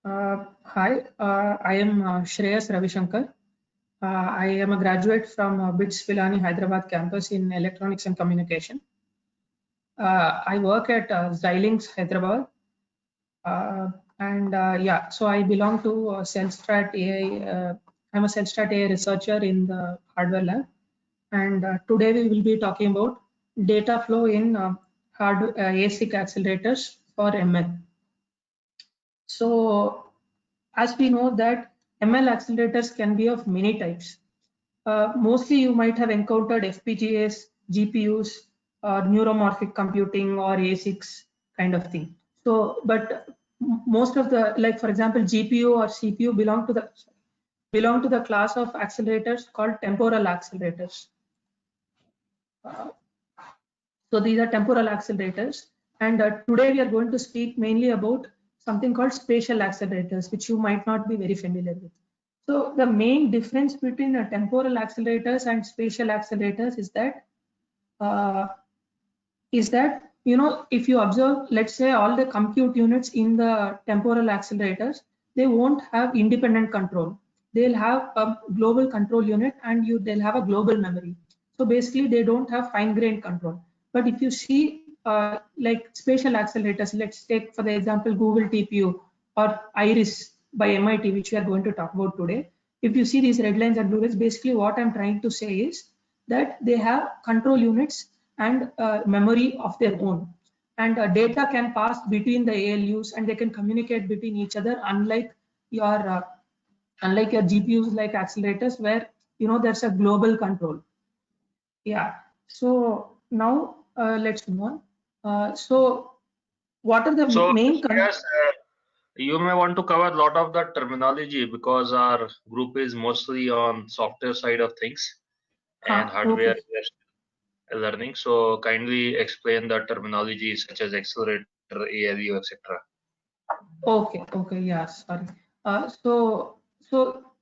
Hi, I am Shreyas Ravishankar. I am a graduate from BITS Pilani Hyderabad campus in Electronics and Communication. I work at Xilinx Hyderabad, and yeah, so I belong to Cellstrat AI. I'm a Cellstrat AI researcher in the hardware lab, and today we will be talking about data flow in ASIC accelerators for ML. So as we know that ML accelerators can be of many types. Mostly you might have encountered FPGAs, GPUs, or neuromorphic computing or ASICs kind of thing. So, but most of the, like for example, GPU or CPU belong to the class of accelerators called temporal accelerators. So these are temporal accelerators, and today we are going to speak mainly about something called spatial accelerators, which you might not be very familiar with. So the main difference between temporal accelerators and spatial accelerators uh, is that if you observe, let's say all the compute units in the temporal accelerators, they won't have independent control. They'll have a global control unit, and they'll have a global memory. So basically, they don't have fine-grained control. But if you see like spatial accelerators, let's take for the example Google TPU or Iris by MIT, which we are going to talk about today. If you see these red lines and blue lines, basically what I'm trying to say is that they have control units and memory of their own, and data can pass between the ALUs and they can communicate between each other, unlike your GPUs like accelerators where there's a global control. Yeah, so now let's move on. So what are the main you may want to cover a lot of the terminology because our group is mostly on software side of things and hardware learning. So kindly explain the terminology such as accelerator, ALU, etc. Okay, yeah, sorry. So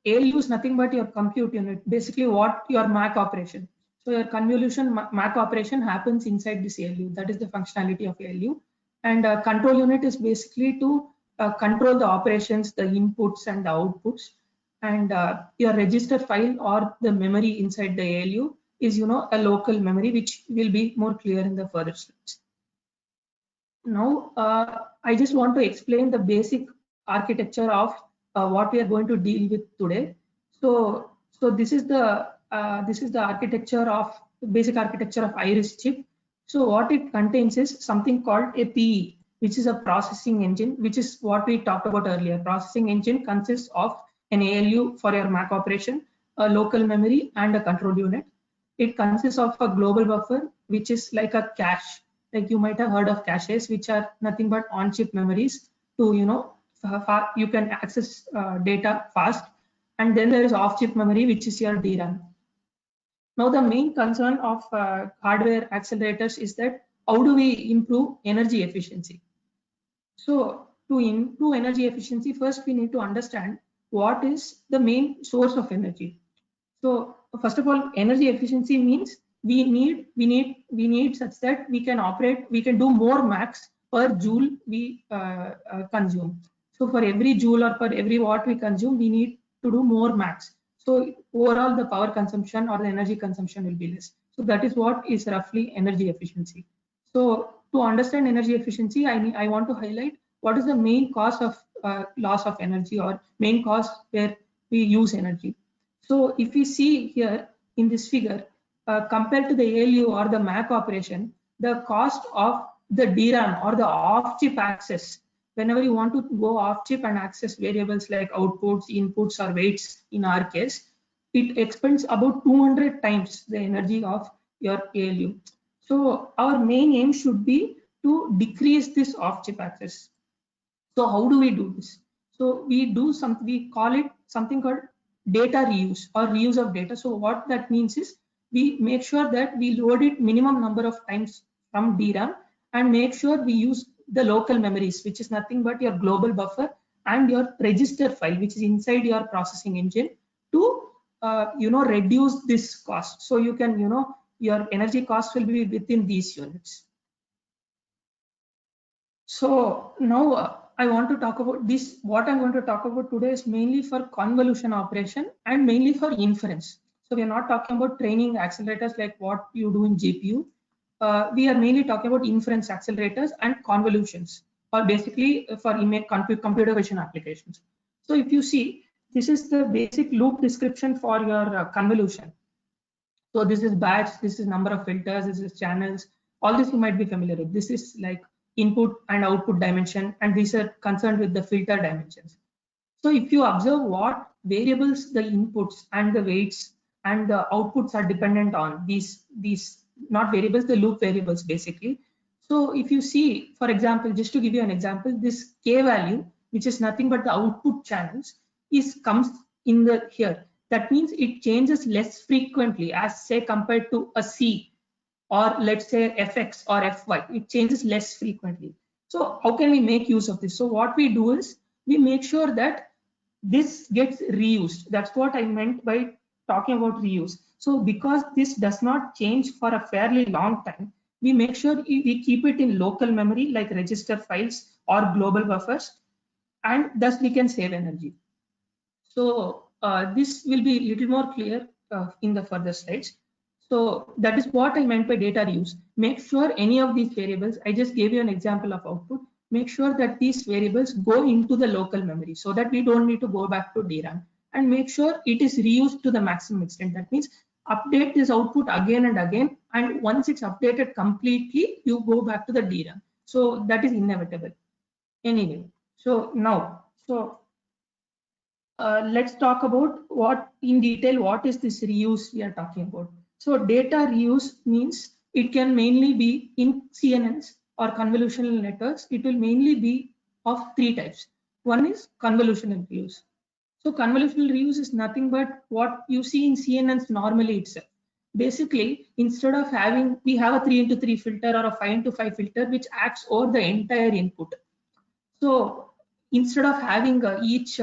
ALU is nothing but your compute unit, basically what your MAC operation. So your convolution MAC operation happens inside this ALU. That is the functionality of ALU. And control unit is basically to control the operations, the inputs and the outputs. And your register file or the memory inside the ALU is a local memory, which will be more clear in the further slides. Now, I just want to explain the basic architecture of what we are going to deal with today. So this is the basic architecture of Iris chip. So what it contains is something called a PE, which is a processing engine, which is what we talked about earlier. Processing engine consists of an ALU for your MAC operation, a local memory, and a control unit. It consists of a global buffer, which is like a cache. Like you might have heard of caches, which are nothing but on-chip memories to you can access data fast. And then there is off-chip memory, which is your DRAM. Now the main concern of hardware accelerators is that how do we improve energy efficiency? So to improve energy efficiency, first we need to understand what is the main source of energy. So first of all, energy efficiency means we need such that we can do more max per joule we consume. So for every joule or per every watt we consume, we need to do more max. So overall the power consumption or the energy consumption will be less. So that is what is roughly energy efficiency. So to understand energy efficiency, I want to highlight what is the main cause of loss of energy or main cause where we use energy. So if we see here in this figure, compared to the ALU or the MAC operation, the cost of the DRAM or the off-chip access, whenever you want to go off-chip and access variables like outputs, inputs, or weights in our case, it expends about 200 times the energy of your ALU. So our main aim should be to decrease this off-chip access. So how do we do this? So we call it something called data reuse or reuse of data. So what that means is we make sure that we load it minimum number of times from DRAM and make sure we use the local memories, which is nothing but your global buffer and your register file, which is inside your processing engine, to reduce this cost. So you can your energy cost will be within these units. So now I want to talk about this. What I'm going to talk about today is mainly for convolution operation and mainly for inference. So we are not talking about training accelerators like what you do in GPU. We are mainly talking about inference accelerators and convolutions, or basically for image computer vision applications. So if you see, this is the basic loop description for your convolution. So this is batch, this is number of filters, this is channels, all this you might be familiar with. This is like input and output dimension, and these are concerned with the filter dimensions. So if you observe what variables the inputs and the weights and the outputs are dependent on, these not variables, the loop variables basically. So if you see, for example, just to give you an example, this K value, which is nothing but the output channels, comes in the here. That means it changes less frequently as say compared to a C, or let's say fx or fy. It changes less frequently. So how can we make use of this? So what we do is we make sure that this gets reused. That's what I meant by talking about reuse. So because this does not change for a fairly long time, we make sure we keep it in local memory like register files or global buffers, and thus we can save energy. So this will be a little more clear in the further slides. So that is what I meant by data reuse. Make sure any of these variables, I just gave you an example of output, make sure that these variables go into the local memory so that we don't need to go back to DRAM, and make sure it is reused to the maximum extent. That means update this output again and again, and once it's updated completely, you go back to the DRAM. So that is inevitable. Anyway, so now, let's talk about what in detail, what is this reuse we are talking about. So data reuse means it can mainly be in CNNs or convolutional networks. It will mainly be of three types. One is convolutional reuse. So convolutional reuse is nothing but what you see in CNNs normally itself. Basically, instead of having, we have a 3x3 filter or a 5x5 filter which acts over the entire input. So instead of having each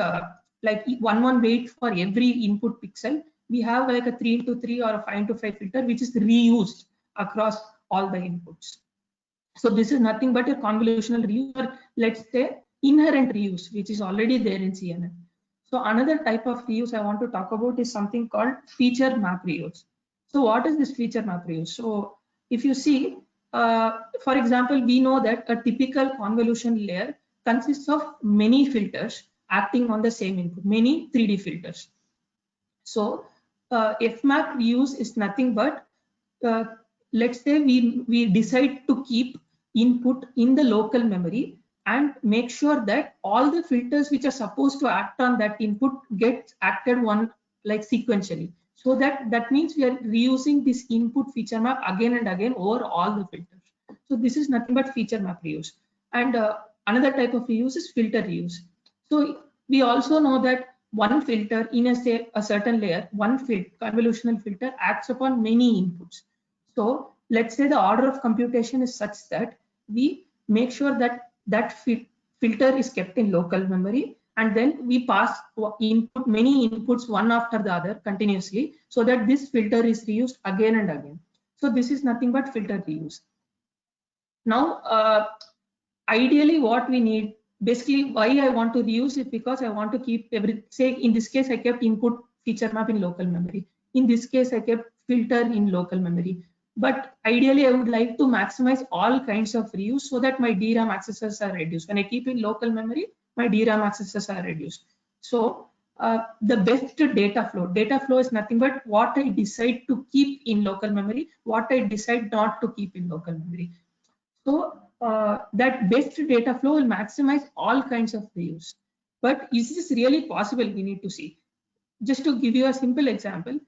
like one weight for every input pixel, we have like a 3x3 or a 5x5 filter which is reused across all the inputs. So this is nothing but a convolutional reuse, or let's say inherent reuse, which is already there in CNN. So another type of reuse I want to talk about is something called feature map reuse. So what is this feature map reuse? So if you see, for example, we know that a typical convolution layer consists of many filters acting on the same input, many 3D filters. So fmap reuse is nothing but, let's say we decide to keep input in the local memory and make sure that all the filters which are supposed to act on that input get acted one like sequentially. So that means we are reusing this input feature map again and again over all the filters. So this is nothing but feature map reuse. And another type of reuse is filter reuse. So we also know that one filter in a certain layer, one convolutional filter acts upon many inputs. So let's say the order of computation is such that we make sure that filter is kept in local memory, and then we pass input many inputs one after the other continuously, so that this filter is reused again and again. So this is nothing but filter reuse. Now, ideally what we need, basically why I want to reuse it, because I want to keep say in this case I kept input feature map in local memory. In this case I kept filter in local memory. But ideally I would like to maximize all kinds of reuse so that my DRAM accesses are reduced. When I keep in local memory, my DRAM accesses are reduced. So the best data flow is nothing but what I decide to keep in local memory, what I decide not to keep in local memory. So that best data flow will maximize all kinds of reuse. But is this really possible? We need to see. Just to give you a simple example,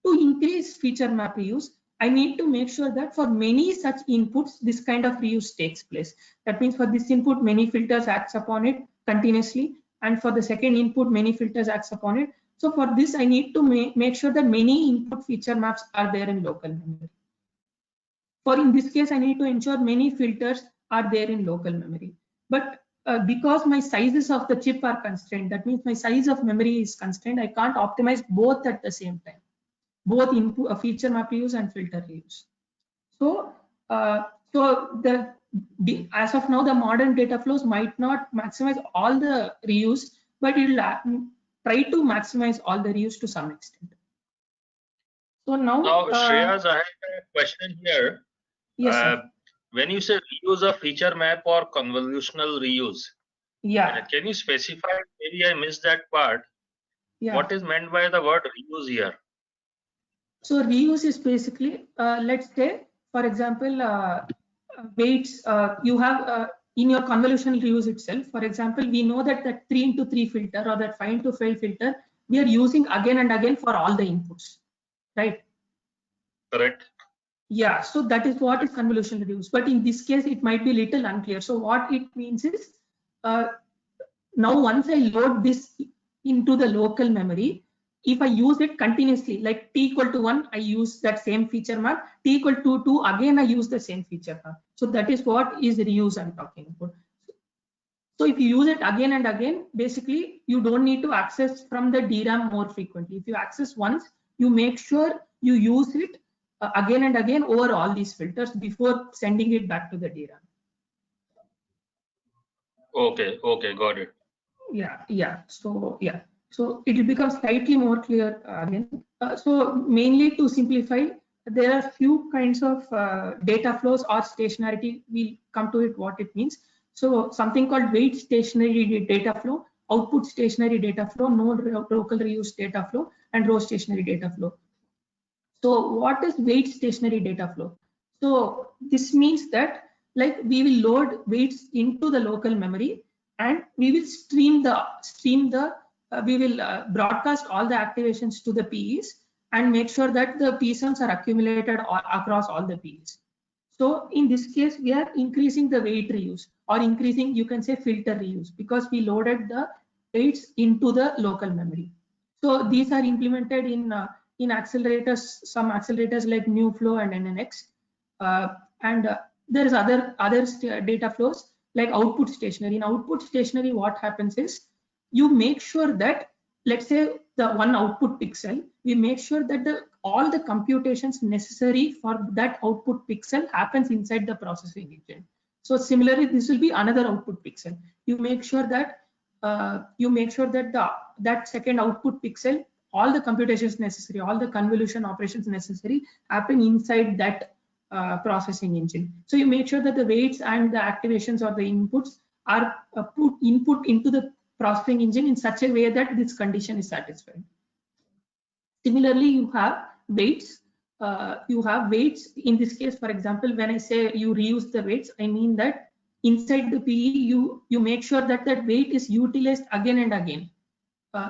to increase feature map reuse, I need to make sure that for many such inputs, this kind of reuse takes place. That means for this input, many filters acts upon it continuously. And for the second input, many filters acts upon it. So for this, I need to make sure that many input feature maps are there in local memory. For in this case, I need to ensure many filters are there in local memory. But because my sizes of the chip are constrained, that means my size of memory is constrained, I can't optimize both at the same time, both input feature map reuse and filter reuse. So, so as of now, the modern data flows might not maximize all the reuse, but it will try to maximize all the reuse to some extent. So now, Shreyas, I have a question here. Yes, sir. When you say reuse of feature map or convolutional reuse, can you specify? Maybe I missed that part. What is meant by the word reuse here? So reuse is basically, let's say, for example, weights you have in your convolutional reuse itself. For example, we know that that 3x3 filter or that 5x5 filter we are using again and again for all the inputs, right? Correct. Yeah, so that is what is convolutional reuse. But in this case, it might be little unclear. So what it means is, now once I load this into the local memory, if I use it continuously, like t equal to 1, I use that same feature map, t equal to 2, again I use the same feature map. So that is what is reuse I'm talking about. So if you use it again and again, basically you don't need to access from the DRAM more frequently. If you access once, you make sure you use it again and again over all these filters before sending it back to the DRAM. Okay, got it. So it will become slightly more clear again. So mainly to simplify, there are few kinds of data flows or stationarity. We'll come to it what it means. So something called wait stationary data flow, output stationary data flow, no local reuse data flow, and row stationary data flow. So what is wait stationary data flow? So this means that like we will load weights into the local memory, and we will we will broadcast all the activations to the PEs and make sure that the PSUMs are accumulated across all the PEs. So in this case, we are increasing the weight reuse, or increasing, you can say, filter reuse, because we loaded the weights into the local memory. So these are implemented in accelerators, some accelerators like NewFlow and NNX, and there is other data flows like output stationary. In output stationary, what happens is you make sure that, let's say, the one output pixel, we make sure that all the computations necessary for that output pixel happens inside the processing engine. So similarly, this will be another output pixel. You make sure that that second output pixel, all the computations necessary, all the convolution operations necessary happen inside that processing engine. So you make sure that the weights and the activations or the inputs are input into the processing engine in such a way that this condition is satisfied. Similarly, you have weights. In this case, for example, when I say you reuse the weights, I mean that inside the PE, you make sure that that weight is utilized again and again.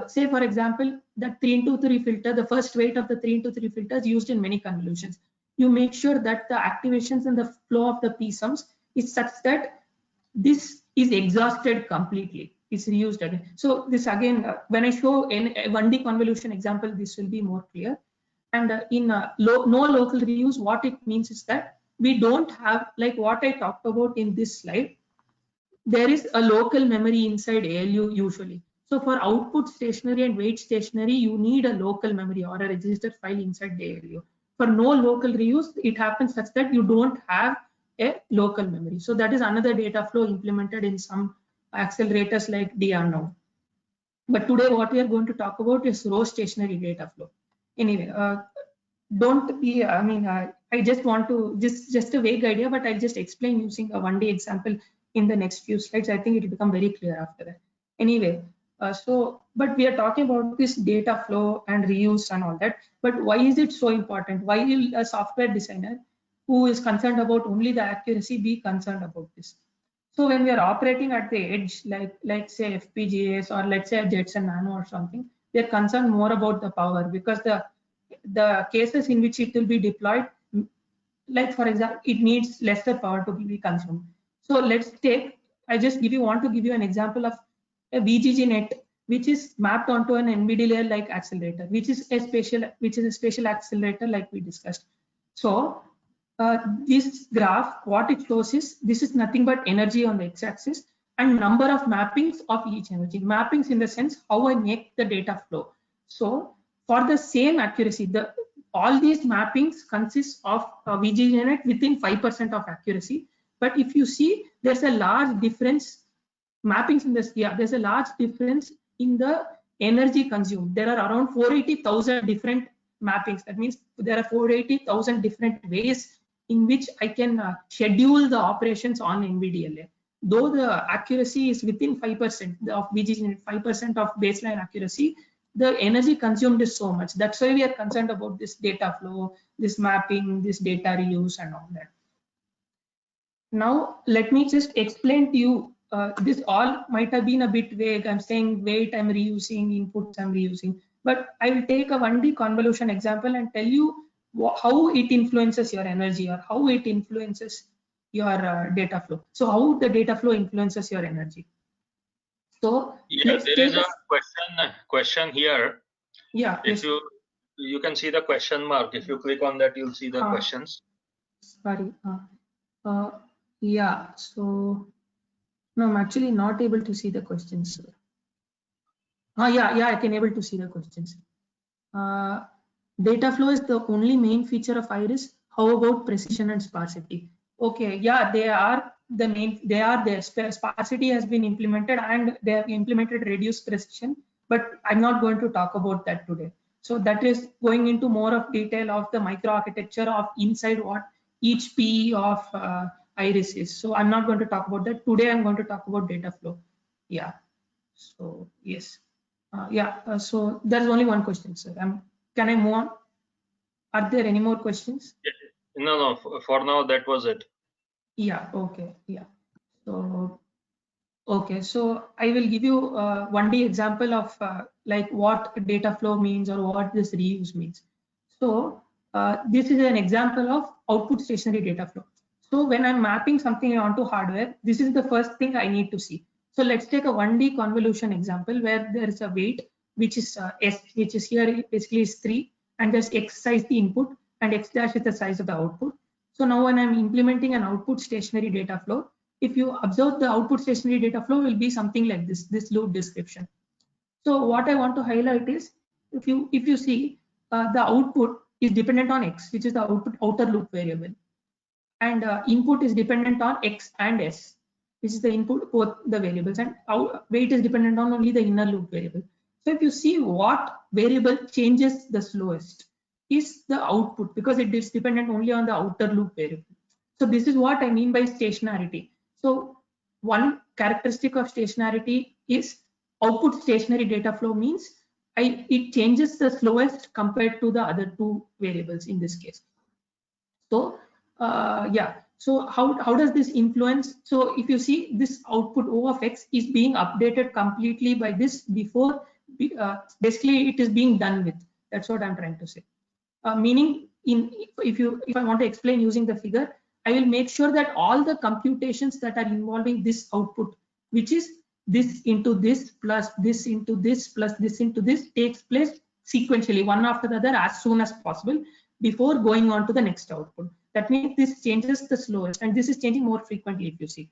Say, for example, that 3x3 filter, the first weight of the 3x3 filter is used in many convolutions. You make sure that the activations and the flow of the PSUMs is such that this is exhausted completely. It's reused again. So this again, when I show a 1D convolution example, this will be more clear. And in no local reuse, what it means is that we don't have, like what I talked about in this slide, there is a local memory inside ALU usually. So for output stationary and wait stationary, you need a local memory or a register file inside the ALU. For no local reuse, it happens such that you don't have a local memory. So that is another data flow implemented in some accelerators like DRNOW. But today what we are going to talk about is row stationary data flow. Anyway, don't be, I just want to, just a vague idea, but I'll just explain using a 1D example in the next few slides. I think it will become very clear after that. Anyway, but we are talking about this data flow and reuse and all that. But why is it so important? Why will a software designer who is concerned about only the accuracy be concerned about this? So when we are operating at the edge, like say FPGAs or let's say a Jetson Nano or something, we are concerned more about the power, because the cases in which it will be deployed, like for example, it needs lesser power to be consumed. So let's take, want to give you an example of a VGGNet, which is mapped onto an NVIDIA like accelerator, which is a spatial accelerator like we discussed. So this graph, what it shows is, this is nothing but energy on the x-axis and number of mappings of each energy. Mappings in the sense how I make the data flow. So for the same accuracy, all these mappings consist of VGGNet within 5% of accuracy. But if you see, there's a large difference mappings in this. Yeah, there's a large difference in the energy consumed. There are around 480,000 different mappings. That means there are 480,000 different ways in which I can schedule the operations on NVDLA. Though the accuracy is within 5% of VGG, 5% of baseline accuracy, the energy consumed is so much. That's why we are concerned about this data flow, this mapping, this data reuse and all that. Now, let me just explain to you, this all might have been a bit vague. I'm saying weight I'm reusing, inputs I'm reusing, but I will take a 1D convolution example and tell you how it influences your energy or how it influences your data flow. So how the data flow influences your energy. So yeah, there is a question here. Yeah, if yes. you can see the question mark. If you click on that, you'll see the questions. Sorry. Yeah, so no, I'm actually not able to see the questions. Yeah, I can able to see the questions. Data flow is the only main feature of Iris. How about precision and sparsity? Okay, yeah, they are the main. They are there. Sparsity has been implemented, and they have implemented reduced precision. But I'm not going to talk about that today. So that is going into more of detail of the microarchitecture of inside what each PE of Iris is. So I'm not going to talk about that today. I'm going to talk about data flow. Yeah. So yes. So there's only one question, sir. Can I move on? Are there any more questions? No, for now that was it. Yeah, okay, yeah. So, okay, so I will give you 1D example of like what data flow means or what this reuse means. So this is an example of output stationary data flow. So when I'm mapping something onto hardware, this is the first thing I need to see. So let's take a 1D convolution example where there is a weight, which is S, which is here basically is 3, and there's X size the input and X dash is the size of the output. So now when I'm implementing an output stationary data flow, if you observe the output stationary data flow will be something like this loop description. So what I want to highlight is if you see the output is dependent on X, which is the output outer loop variable, and input is dependent on X and S, which is the input both the variables, and weight is dependent on only the inner loop variable. So if you see what variable changes the slowest is the output, because it is dependent only on the outer loop variable. So this is what I mean by stationarity. So one characteristic of stationarity is output stationary data flow means it changes the slowest compared to the other two variables in this case. So yeah, so how does this influence? So if you see this output O of X is being updated completely by this before, basically it is being done with. That's what I'm trying to say. Meaning if I want to explain using the figure, I will make sure that all the computations that are involving this output, which is this into this plus this into this plus this into this, takes place sequentially one after the other as soon as possible before going on to the next output. That means this changes the slowest, and this is changing more frequently. If you see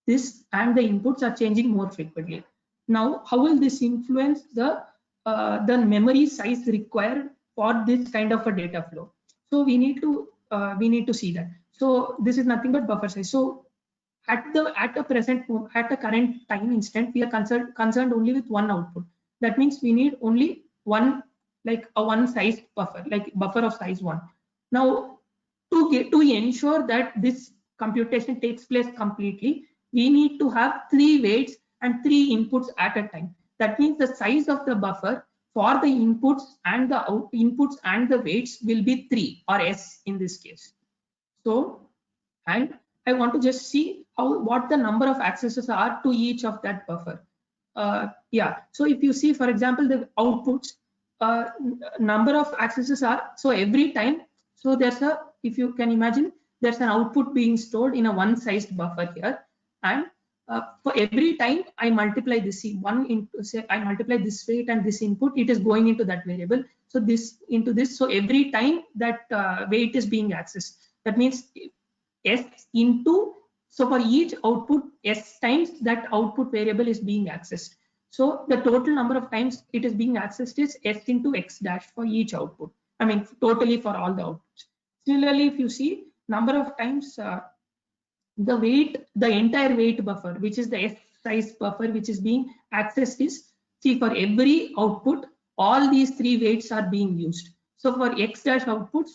this, and the inputs are changing more frequently. Now, how will this influence the memory size required for this kind of a data flow? So we need to see that. So this is nothing but buffer size. So at the current time instant, we are concerned only with one output. That means we need only one, like a one sized buffer, like buffer of size 1. Now to ensure that this computation takes place completely, we need to have 3 weights and 3 inputs at a time. That means the size of the buffer for the inputs and the weights will be 3 or S in this case. So, and I want to just see what the number of accesses are to each of that buffer. Yeah, so if you see, for example, the outputs, number of accesses are, so every time, so there's a, if you can imagine, there's an output being stored in a one-sized buffer here, and for every time I multiply this I multiply this weight and this input, it is going into that variable. So this into this, so every time that weight is being accessed, that means S into, so for each output, S times that output variable is being accessed. So the total number of times it is being accessed is S into X dash for each output. I mean, totally for all the outputs. Similarly, if you see number of times the entire weight buffer, which is the S size buffer, which is being accessed is, see, for every output, all these three weights are being used. So for X dash outputs,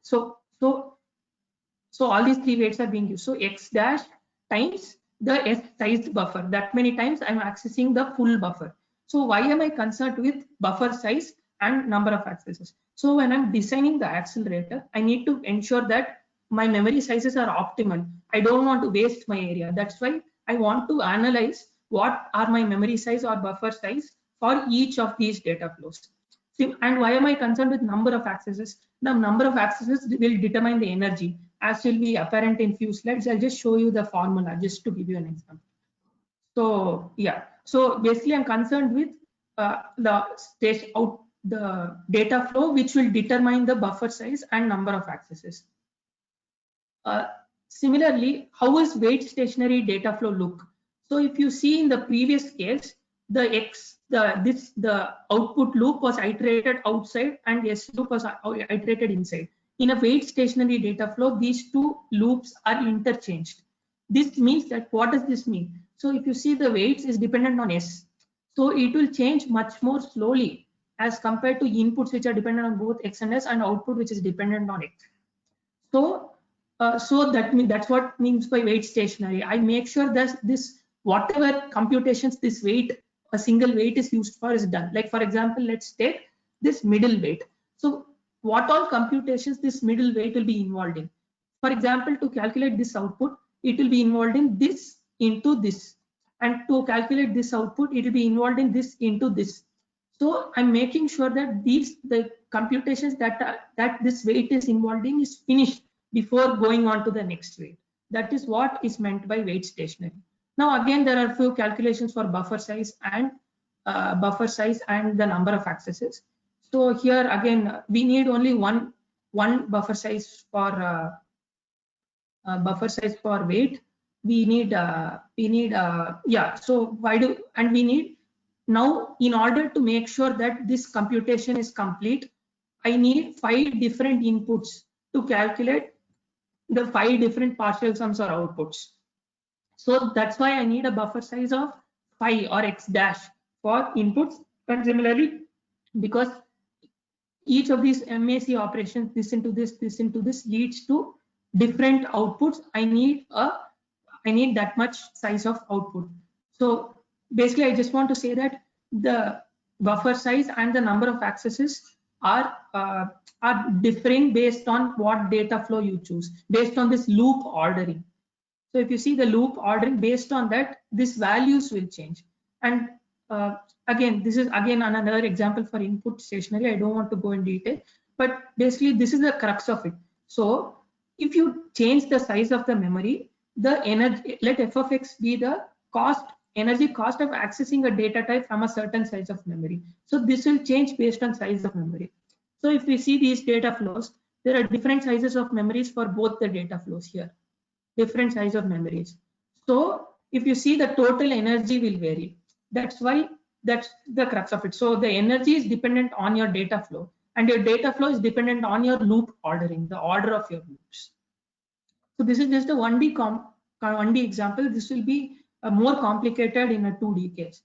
so all these three weights are being used. So X dash times the S size buffer, that many times I'm accessing the full buffer. So why am I concerned with buffer size and number of accesses? So when I'm designing the accelerator, I need to ensure that my memory sizes are optimal. I don't want to waste my area. That's why I want to analyze what are my memory size or buffer size for each of these data flows. And why am I concerned with number of accesses? The number of accesses will determine the energy, as will be apparent in few slides. I'll just show you the formula just to give you an example. So yeah, so basically I'm concerned with the data flow, which will determine the buffer size and number of accesses. Similarly, how is weight stationary data flow look? So if you see in the previous case, the output loop was iterated outside and S loop was iterated inside. In a weight stationary data flow, these two loops are interchanged. This means that, what does this mean? So if you see, the weights is dependent on S, so it will change much more slowly as compared to inputs which are dependent on both X and S, and output which is dependent on X. So that's what means by weight stationary. I make sure that this, whatever computations this weight, a single weight is used for, is done. Like for example, let's take this middle weight. So what all computations this middle weight will be involved in? For example, to calculate this output, it will be involved in this into this, and to calculate this output, it will be involved in this into this. So I'm making sure that the computations that this weight is involved in is finished before going on to the next weight. That is what is meant by weight stationary. Now again, there are few calculations for buffer size and the number of accesses. So here again, we need only one buffer size for weight. We need yeah. So we need, now, in order to make sure that this computation is complete, I need 5 different inputs to calculate the 5 different partial sums or outputs. So that's why I need a buffer size of 5 or X dash for inputs. And similarly, because each of these MAC operations, this into this leads to different outputs, I need that much size of output. So basically, I just want to say that the buffer size and the number of accesses are differing based on what data flow you choose, based on this loop ordering. So if you see the loop ordering, based on that, these values will change. And again, this is again another example for input stationary. I don't want to go in detail, but basically this is the crux of it. So if you change the size of the memory, the energy, let f of x be the energy cost of accessing a data type from a certain size of memory. So this will change based on size of memory. So if we see these data flows, there are different sizes of memories for both the data flows here, different size of memories. So if you see, the total energy will vary. That's why, that's the crux of it. So the energy is dependent on your data flow, and your data flow is dependent on your loop ordering, the order of your loops. So this is just a 1D example. This will be more complicated in a 2D case.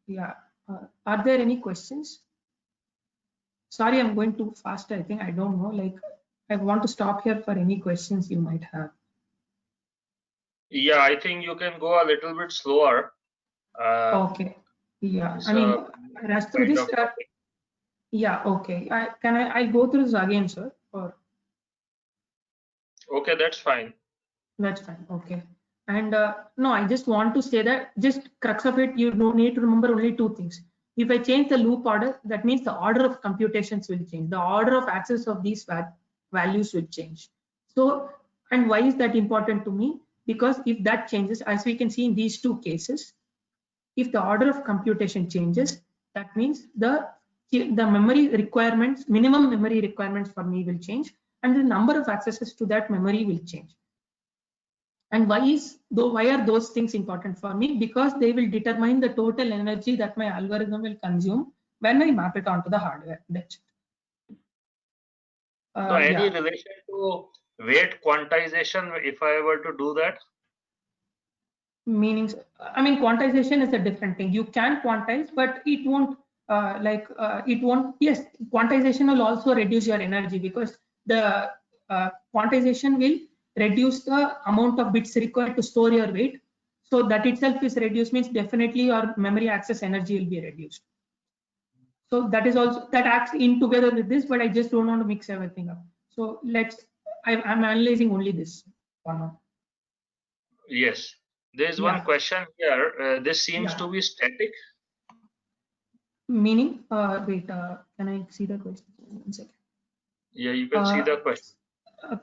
Yeah. Are there any questions? Sorry, I'm going too fast. I think, I don't know. Like, I want to stop here for any questions you might have. Yeah, I think you can go a little bit slower. Okay. Yeah. I mean, as to this. Yeah. Okay. I go through this again, sir? Or. Okay, that's fine. That's fine. Okay. And no, I just want to say that, just crux of it, you don't need to remember only 2 things. If I change the loop order, that means the order of computations will change. The order of access of these values will change. So, and why is that important to me? Because if that changes, as we can see in these 2 cases, if the order of computation changes, that means the memory requirements, minimum memory requirements for me will change, and the number of accesses to that memory will change. And why are those things important for me? Because they will determine the total energy that my algorithm will consume when I map it onto the hardware. That's it. So any relation to weight quantization, if I were to do that? Meanings, I mean, quantization is a different thing. You can quantize, but it won't yes, quantization will also reduce your energy, because the quantization will reduce the amount of bits required to store your weight. So that itself is reduced, means definitely your memory access energy will be reduced. So that is also, that acts in together with this, but I just don't want to mix everything up. So I'm analyzing only this one. Yes. There's one question here. This seems to be static. Meaning, wait, can I see the question? 1 second. Yeah, you can see the question.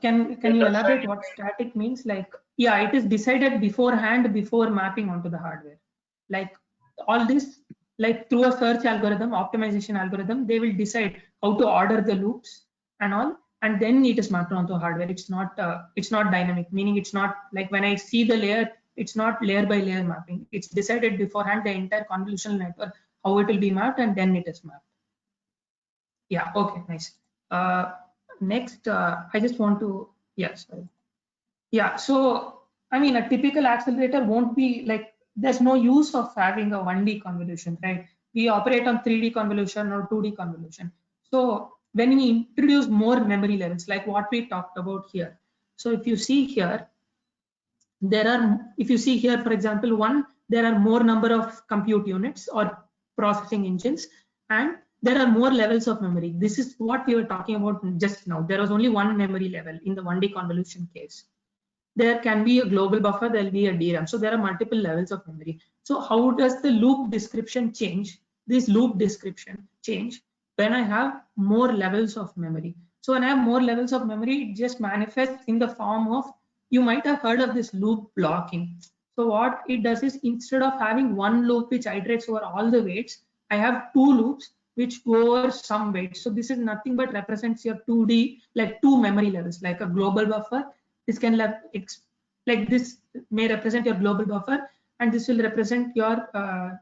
Can you elaborate what static means? Like, yeah, it is decided beforehand before mapping onto the hardware. Like all this, like through a search algorithm, optimization algorithm, they will decide how to order the loops and all, and then it is mapped onto hardware. It's not dynamic, meaning it's not like when I see the layer, it's not layer by layer mapping. It's decided beforehand the entire convolutional network, how it will be mapped, and then it is mapped. Yeah, okay, nice. Next, I just want to, so I mean, a typical accelerator won't be like, there's no use of having a 1D convolution, right? We operate on 3D convolution or 2D convolution. So when we introduce more memory levels, like what we talked about here, so if you see here, for example, there are more number of compute units or processing engines, and there are more levels of memory. This is what we were talking about just now. There was only one memory level in the 1D convolution case. There can be a global buffer, there will be a DRAM. So there are multiple levels of memory. So how does the loop description change? This loop description change when I have more levels of memory. So when I have more levels of memory, it just manifests in the form of, you might have heard of this loop blocking. So what it does is, instead of having one loop which iterates over all the weights, I have two loops which go over some weights. So this is nothing but represents your 2D, like two memory levels, like a global buffer. This can like this may represent your global buffer, and this will represent your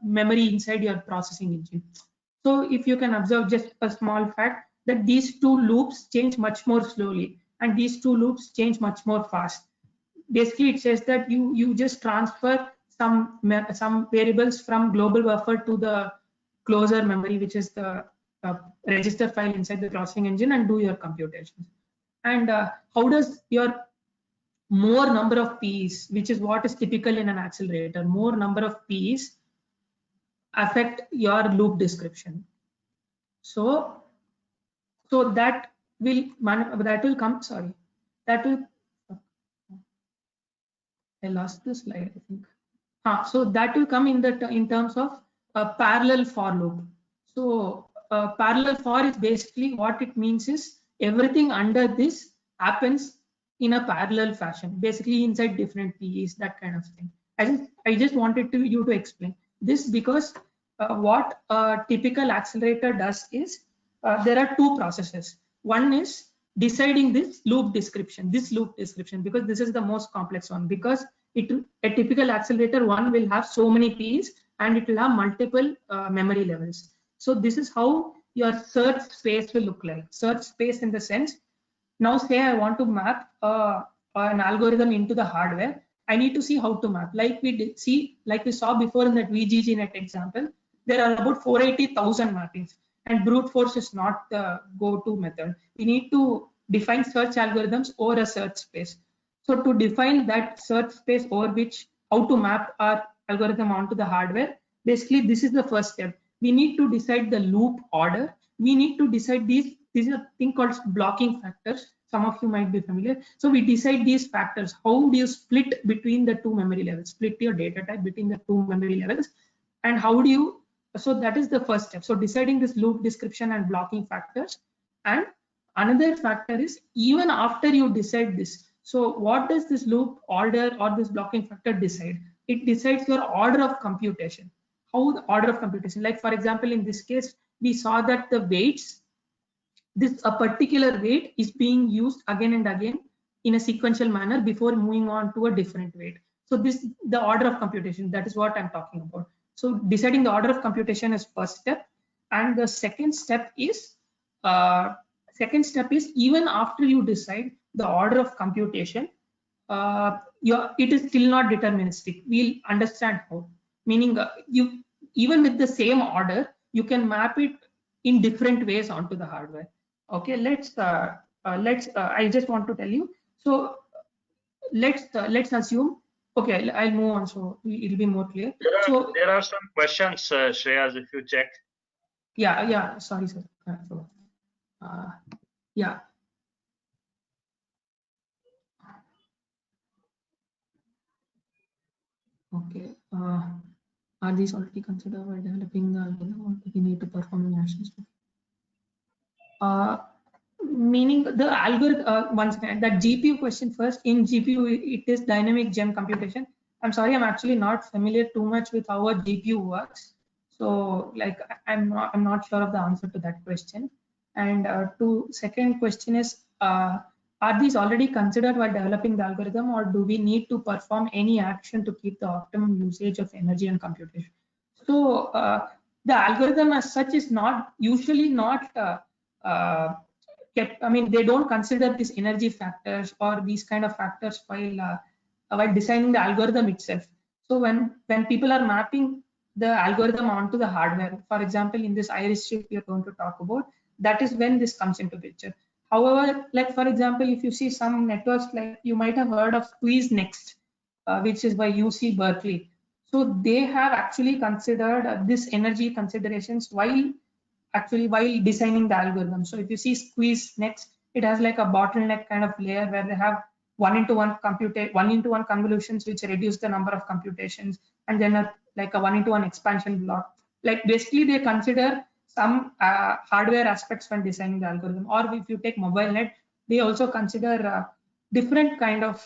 memory inside your processing engine. So if you can observe just a small fact, that these two loops change much more slowly, and these two loops change much more fast. Basically, it says that you just transfer some variables from global buffer to the closer memory, which is the register file inside the processing engine, and do your computations. And how does your more number of P's, which is what is typical in an accelerator, more number of P's affect your loop description? So that will come, sorry, that will, I lost the slide, I think. So that will come in terms of a parallel for loop. So parallel for is basically, what it means is, everything under this happens in a parallel fashion, basically inside different PEs, that kind of thing. I just wanted you to explain this, because what a typical accelerator does is, there are two processes. One is deciding this loop description, because this is the most complex one, because a typical accelerator one will have so many P's, and it will have multiple memory levels. So this is how your search space will look like. Search space in the sense, now say I want to map an algorithm into the hardware, I need to see how to map. Like we saw before in that VGGNet example, there are about 480,000 mappings, and brute force is not the go-to method. We need to define search algorithms over a search space. So to define that search space over which, how to map our algorithm onto the hardware, basically this is the first step. We need to decide the loop order. We need to decide these is a thing called blocking factors. Some of you might be familiar. So we decide these factors. How do you split between the two memory levels? Split your data type between the two memory levels. And how do you, so that is the first step. So deciding this loop description and blocking factors. And another factor is, even after you decide this, so what does this loop order or this blocking factor decide? It decides your order of computation. How the order of computation, like for example, in this case, we saw that the weights, a particular weight is being used again and again in a sequential manner before moving on to a different weight. So the order of computation, that is what I'm talking about. So deciding the order of computation is first step, and the second step is even after you decide, the order of computation, it is still not deterministic. We'll understand how. Meaning, you even with the same order, you can map it in different ways onto the hardware. Okay, let's I just want to tell you. So let's assume. Okay, I'll move on, so it'll be more clear. There are some questions, Shreyas, if you check. Yeah. Sorry, sir. Yeah. Okay. Are these already considered while developing the algorithm, or do we need to perform any actions? Meaning the algorithm, once again, that GPU question first. In GPU, it is dynamic gem computation. I'm sorry, I'm actually not familiar too much with how a GPU works. So like, I'm not sure of the answer to that question. And second question is, are these already considered while developing the algorithm, or do we need to perform any action to keep the optimum usage of energy and computation? So the algorithm as such is not usually not kept. I mean, they don't consider these energy factors or these kind of factors while designing the algorithm itself. So when people are mapping the algorithm onto the hardware, for example, in this Iris chip we are going to talk about, that is when this comes into picture. However, like for example, if you see some networks, like you might have heard of SqueezeNext, which is by UC Berkeley. So they have actually considered this energy considerations while designing the algorithm. So if you see SqueezeNext, it has like a bottleneck kind of layer where they have one-into-one convolutions, which reduce the number of computations, and then like a one-into-one expansion block. Like basically they consider some hardware aspects when designing the algorithm. Or if you take MobileNet, they also consider different kind of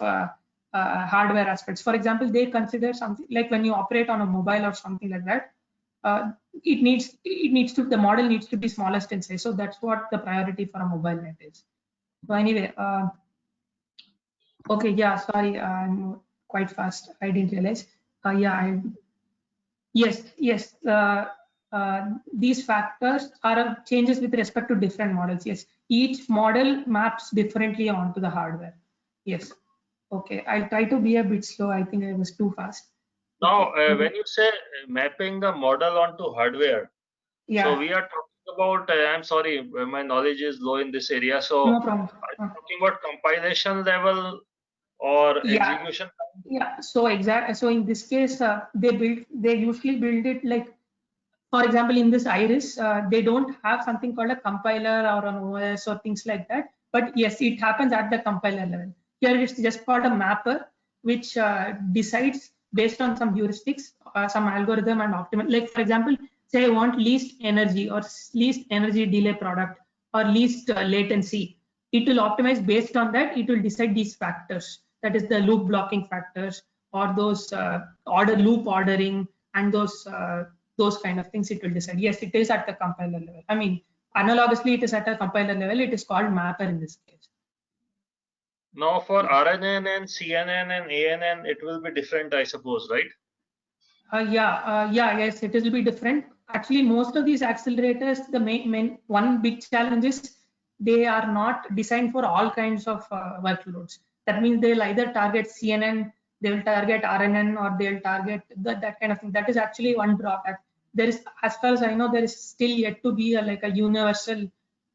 hardware aspects. For example, they consider something like when you operate on a mobile or something like that, the model needs to be smallest in size. So that's what the priority for a mobile net is. So anyway, okay, yeah, sorry, I'm quite fast. I didn't realize. Yes. These factors are changes with respect to different models. Yes, each model maps differently onto the hardware. Yes. Okay, I'll try to be a bit slow. I think I was too fast. Now, when you say mapping the model onto hardware, so we are talking about, I'm sorry, my knowledge is low in this area. So no problem. Are you talking about compilation level or execution? Yeah. So So in this case, they usually build it like, for example, in this Iris, they don't have something called a compiler or an OS or things like that. But yes, it happens at the compiler level. Here it's just called a mapper, which decides based on some heuristics, some algorithm and optimal. Like for example, say I want least energy or least energy delay product or least latency. It will optimize based on that. It will decide these factors. That is the loop blocking factors or those loop ordering and those kind of things it will decide. Yes, it is at the compiler level. I mean, analogously, it is at a compiler level. It is called mapper in this case. Now, for RNN and CNN and ANN, it will be different, I suppose, right? Yes, it will be different. Actually, most of these accelerators, the main one big challenge is they are not designed for all kinds of workloads. That means they'll either target CNN, they will target RNN, or they'll target that kind of thing. That is actually one drawback. There is, as far as I know, there is still yet to be like a universal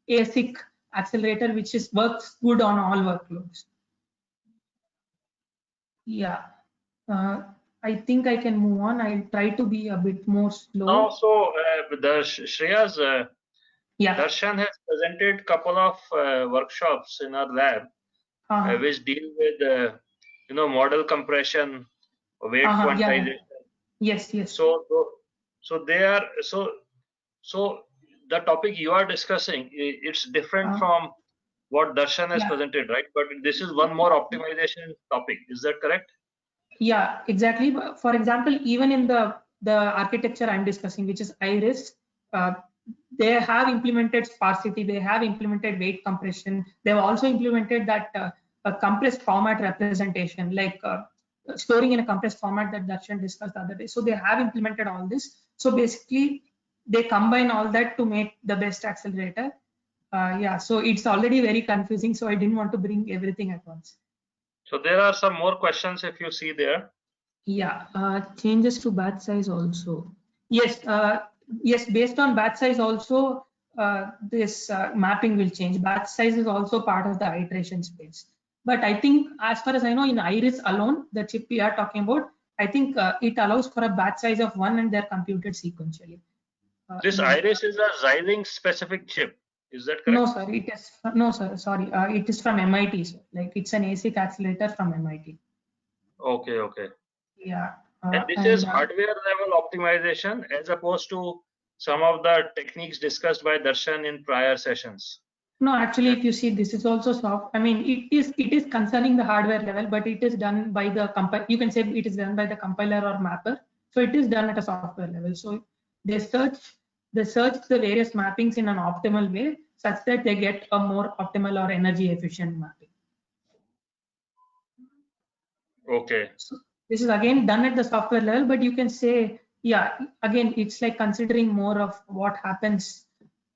ASIC accelerator which works good on all workloads. Yeah. I think I can move on. I'll try to be a bit more slow. Now, so Shreya's, Darshan has presented a couple of workshops in our lab, which deal with model compression, weight quantization. Yes. So they are so the topic you are discussing, it's different from what Darshan has presented, right? But this is one more optimization topic. Is that correct? Yeah, exactly. For example, even in the architecture I'm discussing, which is Iris, they have implemented sparsity, they have implemented weight compression, they've also implemented that a compressed format representation, like storing in a compressed format that Darshan discussed the other day. So they have implemented all this. So basically, they combine all that to make the best accelerator. Yeah, so it's already very confusing, so I didn't want to bring everything at once. So there are some more questions if you see there. Yeah, changes to batch size also. Yes, yes, based on batch size also, this mapping will change. Batch size is also part of the iteration space. But I think, as far as I know, in Iris alone, the chip we are talking about, I think it allows for a batch size of 1 and they're computed sequentially. This Iris is a Xilinx specific chip. Is that correct? No, sir. It is no, sir. Sorry, it is from MIT, sir. Like it's an ASIC accelerator from MIT. Okay, okay. Yeah. And this is hardware level optimization as opposed to some of the techniques discussed by Darshan in prior sessions. No, actually, if you see, this is also soft. I mean, it is concerning the hardware level, but it is done by the compiler. You can say it is done by the compiler or mapper. So it is done at a software level. So they search the various mappings in an optimal way, such that they get a more optimal or energy efficient mapping. Okay. So this is again done at the software level, but you can say, yeah, again, it's like considering more of what happens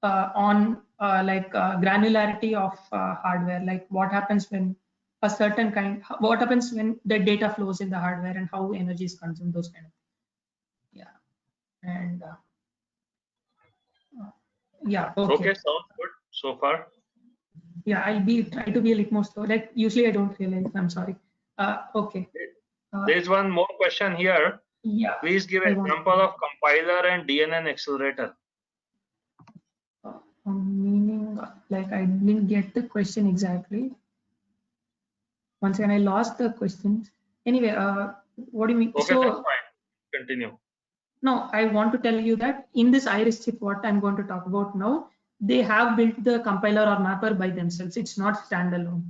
on granularity of hardware, like what happens when a certain kind, what happens when the data flows in the hardware and how energy is consumed, those kind of things. Yeah. And yeah, okay. Okay, sounds good so far. Yeah, try to be a little more slow. Like usually I don't realize, I'm sorry. Okay. There's one more question here. Yeah. Please give an example of compiler and DNN accelerator. Meaning, like I didn't get the question exactly. Once again, I lost the question. Anyway, what do you mean? Okay, so, that's fine. Continue. No, I want to tell you that in this Iris chip, what I'm going to talk about now, they have built the compiler or mapper by themselves. It's not standalone.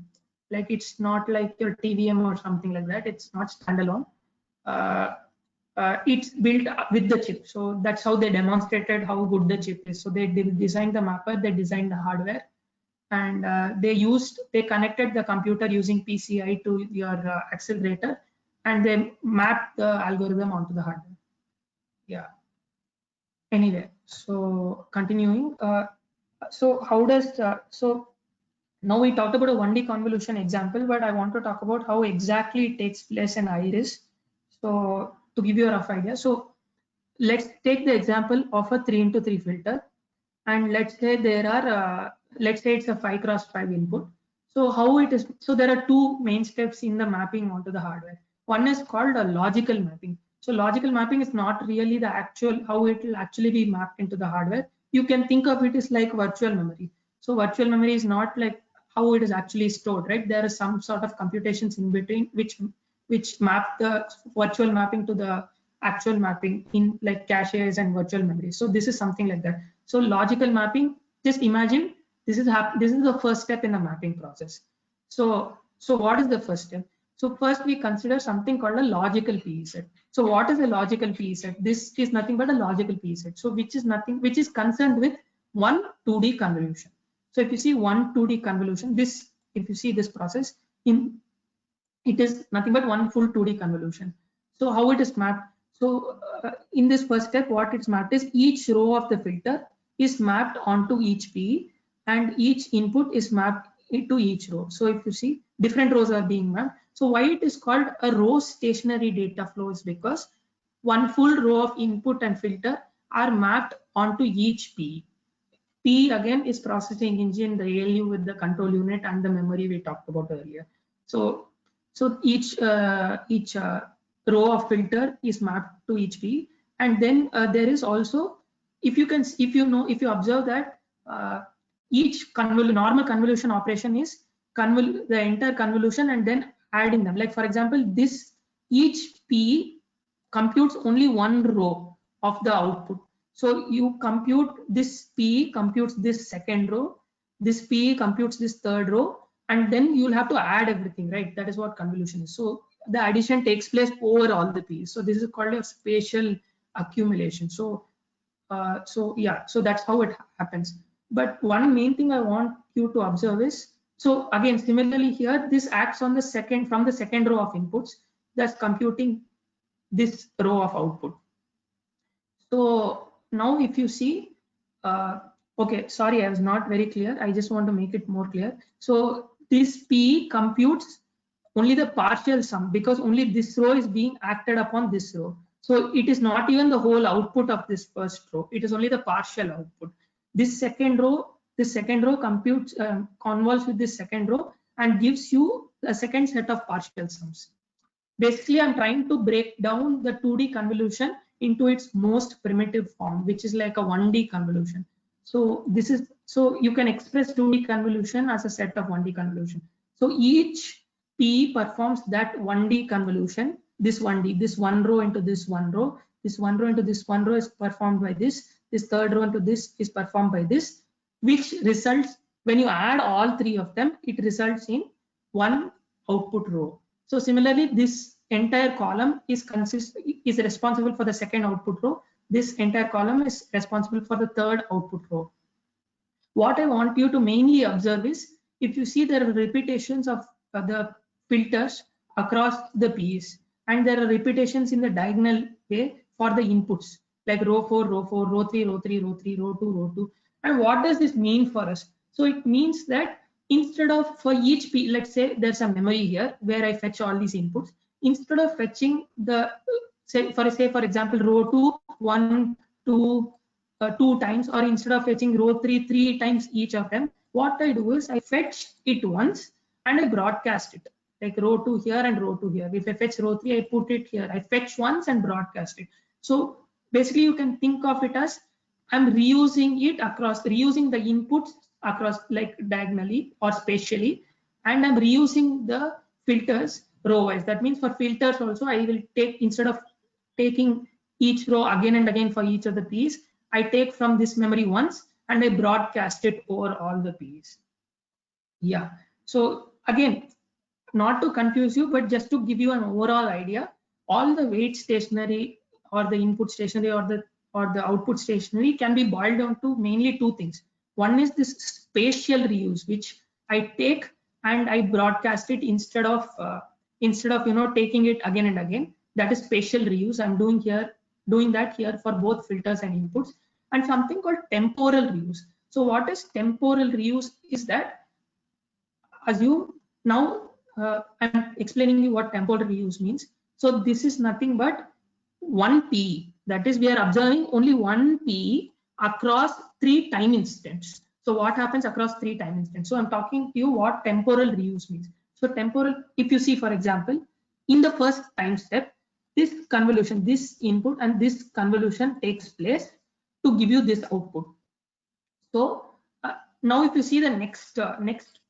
Like it's not like your TVM or something like that. It's not standalone. It's built with the chip. So that's how they demonstrated how good the chip is. So they designed the mapper, they designed the hardware, and they connected the computer using PCI to your accelerator, and they mapped the algorithm onto the hardware. Yeah. Anyway, so continuing. So how does so now we talked about a 1D convolution example, but I want to talk about how exactly it takes place in Iris. So to give you a rough idea, so let's take the example of a 3x3 filter, and let's say there are let's say it's a 5x5 input. So how it is, so there are two main steps in the mapping onto the hardware. One is called a logical mapping. So logical mapping is not really the actual how it will actually be mapped into the hardware. You can think of it as like virtual memory. So virtual memory is not like how it is actually stored, right? There is some sort of computations in between which map the virtual mapping to the actual mapping in like caches and virtual memory. So this is something like that. So logical mapping, just imagine this is the first step in the mapping process. So what is the first step? So first we consider something called a logical PE set. So what is a logical PE set? This is nothing but a logical PE set. So which is concerned with one 2D convolution. So if you see one 2D convolution, if you see this process, it is nothing but one full 2D convolution. So how it is mapped? So in this first step, what it's mapped is each row of the filter is mapped onto each PE, and each input is mapped into each row. So if you see, different rows are being mapped. So why it is called a row stationary data flow is because one full row of input and filter are mapped onto each PE. P again is processing engine, the ALU with the control unit and the memory we talked about earlier. So each row of filter is mapped to each P, and then there is also, if you observe that each normal convolution operation is the entire convolution and then adding them. Like for example, each P computes only one row of the output. So you compute this P computes this second row, this P computes this third row, and then you'll have to add everything, right? That is what convolution is. So the addition takes place over all the P's. So this is called a spatial accumulation. So so that's how it happens. But one main thing I want you to observe is, so again, similarly here, this acts on from the second row of inputs, thus computing this row of output. So now if you see, Okay, sorry, I was not very clear. I just want to make it more clear. So this P computes only the partial sum because only this row is being acted upon this row. So it is not even the whole output of this first row. It is only the partial output. This second row computes, convolves with this second row and gives you a second set of partial sums. Basically, I'm trying to break down the 2D convolution into its most primitive form, which is like a 1D convolution. So this is, so you can express 2D convolution as a set of 1D convolution. So each P performs that 1D convolution, this 1D, this one row into this one row, this one row into this one row is performed by this third row into this is performed by this, which results, when you add all three of them, it results in one output row. So similarly, this entire column is responsible for the second output row. This entire column is responsible for the third output row. What I want you to mainly observe is, if you see there are repetitions of the filters across the P's, and there are repetitions in the diagonal way for the inputs, like row 4, row 4, row 3, row 3, row 3, row 2, row 2. And what does this mean for us? So it means that instead of, for each P, let's say there's a memory here where I fetch all these inputs, instead of fetching the, say for example, row 2, 1, 2, 2 times, or instead of fetching row 3 times each of them, what I do is I fetch it once and I broadcast it, like row 2 here and row 2 here. If I fetch row 3, I put it here. I fetch once and broadcast it. So basically you can think of it as I'm reusing it across, reusing the inputs across, like diagonally or spatially, and I'm reusing the filters row wise. That means for filters also I will take, instead of taking each row again and again for each of the P's, I take from this memory once and I broadcast it over all the P's. Yeah, so again, not to confuse you, but just to give you an overall idea, all the weight stationary or the input stationary or the output stationary can be boiled down to mainly two things. One is this spatial reuse, which I take and I broadcast it instead of taking it again and again. That is spatial reuse. I'm doing that here for both filters and inputs. And something called temporal reuse. So what is temporal reuse is that, assume now I'm explaining you what temporal reuse means. So this is nothing but one P, that is we are observing only one P across 3 time instants. So what happens across 3 time instants? So I'm talking to you what temporal reuse means. So temporal, if you see, for example, in the first time step, this convolution, this input and this convolution takes place to give you this output. So now if you see the next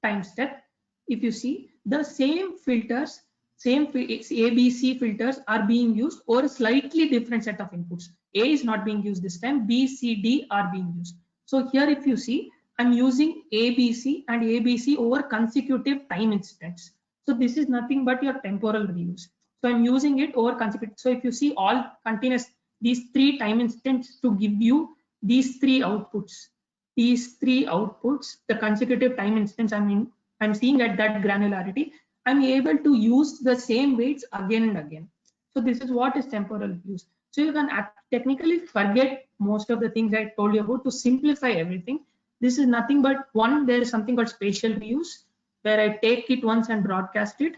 time step, if you see the same filters, same ABC filters are being used over a slightly different set of inputs. A is not being used this time, B, C, D are being used. So here if you see, I'm using ABC and ABC over consecutive time instants. So this is nothing but your temporal reuse. So I'm using it over consecutive. So if you see all continuous, these 3 time instants to give you these 3 outputs. These 3 outputs, the consecutive time instance, I'm seeing at that granularity, I'm able to use the same weights again and again. So this is what is temporal use. So you can technically forget most of the things I told you about to simplify everything. This is nothing but one, there is something called spatial reuse, where I take it once and broadcast it.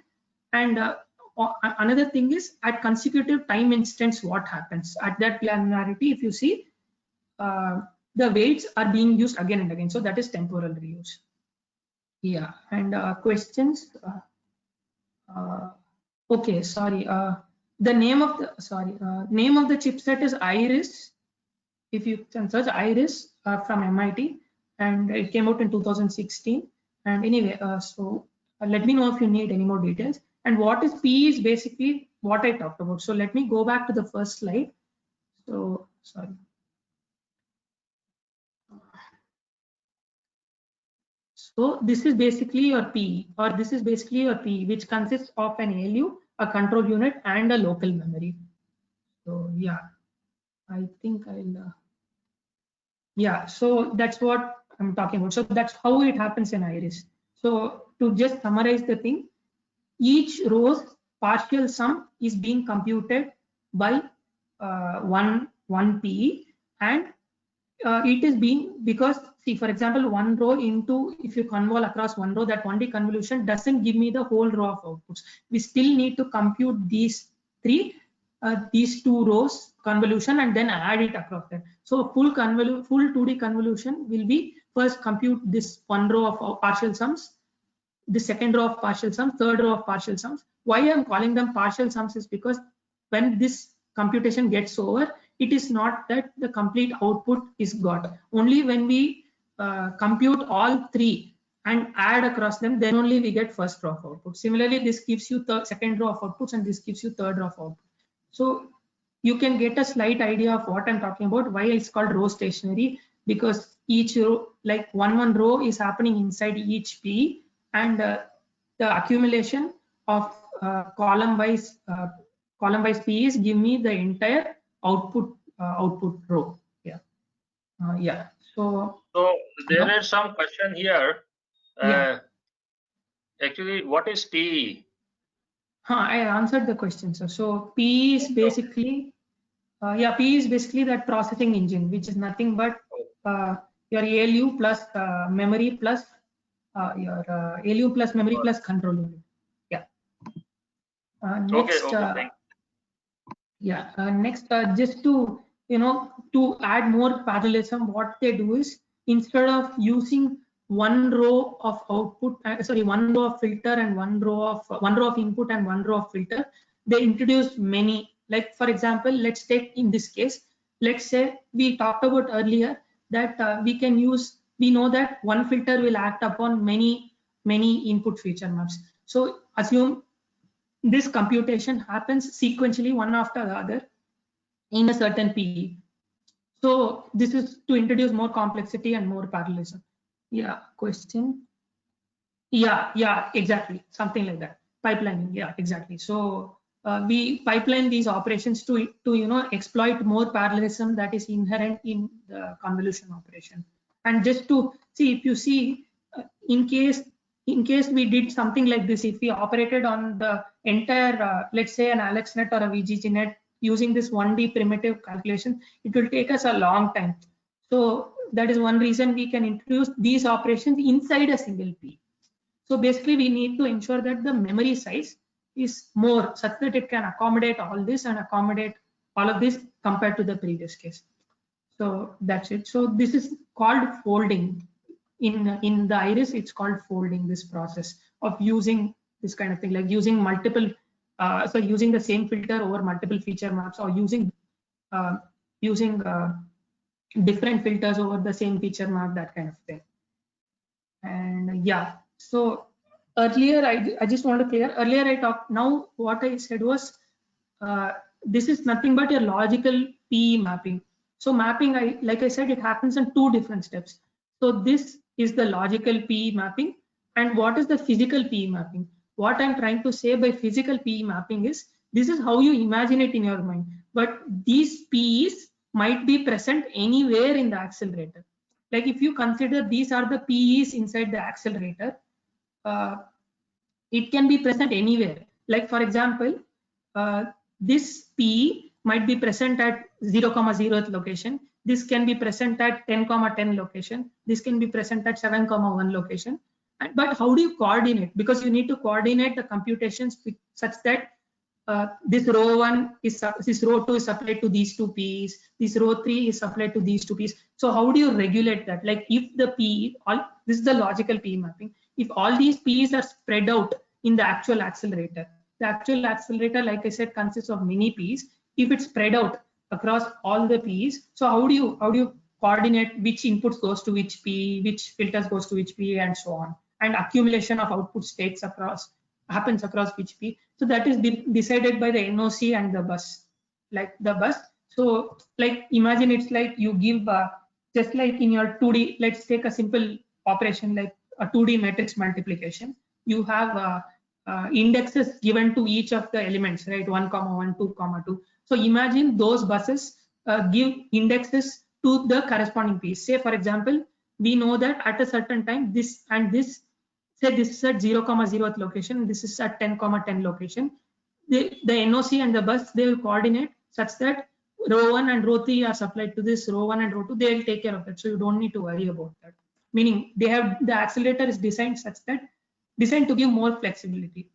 And another thing is at consecutive time instance, what happens at that granularity, if you see, the weights are being used again and again. So that is temporal reuse. Yeah, and questions. Okay, sorry. The name of the name of the chipset is Iris. If you can search Iris from MIT, and it came out in 2016. And anyway, so let me know if you need any more details. And what is P is basically what I talked about. So let me go back to the first slide. So sorry. So this is basically your P, or this is basically your P, which consists of an ALU, a control unit, and a local memory. So yeah, I think I'll. Yeah, so that's what I'm talking about. So that's how it happens in Iris. So to just summarize the thing, each row's partial sum is being computed by one P, and it is being, because see, for example, one row into, if you convolve across one row, that 1D convolution doesn't give me the whole row of outputs. We still need to compute these two rows convolution and then add it across that. So full 2D convolution will be first compute this one row of partial sums, the second row of partial sums, third row of partial sums. Why I'm calling them partial sums is because when this computation gets over, it is not that the complete output is got. Only when we compute all three and add across them, then only we get first row of output. Similarly, this gives you the second row of outputs and this gives you third row of output. So you can get a slight idea of what I'm talking about, why it's called row stationary, because each row, like one row is happening inside each P, and the accumulation of column wise P's give me the entire output row. Yeah. So there is some question here. Actually, what is PE? I answered the question, sir. So PE is basically PE is basically that processing engine, which is nothing but your ALU plus memory plus your ALU plus memory plus control unit. Yeah. Next, just to to add more parallelism, what they do is, instead of using one row of output, one row of filter and one row of input and one row of filter, they introduce many. Like for example, let's take in this case, let's say we talked about earlier that we know that one filter will act upon many input feature maps. So assume this computation happens sequentially one after the other in a certain PE. So this is to introduce more complexity and more parallelism. Yeah, question. Yeah, exactly. Something like that. Pipelining. Yeah, exactly. So we pipeline these operations to exploit more parallelism that is inherent in the convolution operation. And just to see, if you see, in case we did something like this, if we operated on the entire, let's say an AlexNet or a VGGNet using this 1D primitive calculation, it will take us a long time. So that is one reason we can introduce these operations inside a single P. So basically, we need to ensure that the memory size is more, such that it can accommodate all this and accommodate all of this compared to the previous case. So that's it. So this is called folding. In the Iris, it's called folding, this process of using this kind of thing, like using multiple, using the same filter over multiple feature maps, or using different filters over the same feature map, that kind of thing. And yeah, so earlier I just want to clear, earlier I talked, now what I said was this is nothing but a logical PE mapping. So mapping, like I said, it happens in two different steps. So this is the logical PE mapping. And what is the physical PE mapping? What I'm trying to say by physical PE mapping is, this is how you imagine it in your mind. But these PEs might be present anywhere in the accelerator. Like if you consider these are the PEs inside the accelerator, it can be present anywhere. Like for example, this PE might be present at 0,0th location. This can be present at 10,10 location. This can be present at 7,1 location. But how do you coordinate? Because you need to coordinate the computations such that this row 1 is this row 2 is supplied to these two P's. This row 3 is supplied to these two P's. So how do you regulate that? Like if the P, this is the logical P mapping. If all these P's are spread out in the actual accelerator, the actual accelerator, like I said, consists of many P's. If it's spread out across all the P's, so how do you coordinate which inputs goes to which P, which filters goes to which P, and so on? And accumulation of output states happens across which P. So that is decided by the NOC and the bus, like the bus. So like imagine it's like you give just like in your 2D, let's take a simple operation like a 2D matrix multiplication. You have indexes given to each of the elements, right? 1, 1, 2, 2. So imagine those buses give indexes to the corresponding piece. Say for example, we know that at a certain time this and this, say this is at 0,0th location, this is at 10,10 location. The NOC and the bus, they will coordinate such that row 1 and row 3 are supplied to this row 1 and row 2, they will take care of that. So you don't need to worry about that. Meaning they have, the accelerator is designed such that, designed to give more flexibility.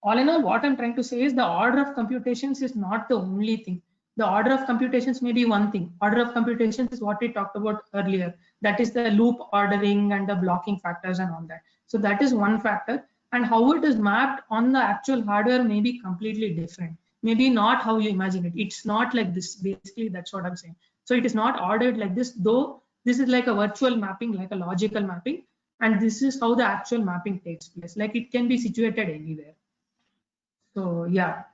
All in all, what I'm trying to say is the order of computations is not the only thing. The order of computations may be one thing. Order of computations is what we talked about earlier. That is the loop ordering and the blocking factors and all that. So that is one factor. And how it is mapped on the actual hardware may be completely different. Maybe not how you imagine it. It's not like this. Basically, that's what I'm saying. So it is not ordered like this, though this is like a virtual mapping, like a logical mapping. And this is how the actual mapping takes place. Like it can be situated anywhere. So yeah,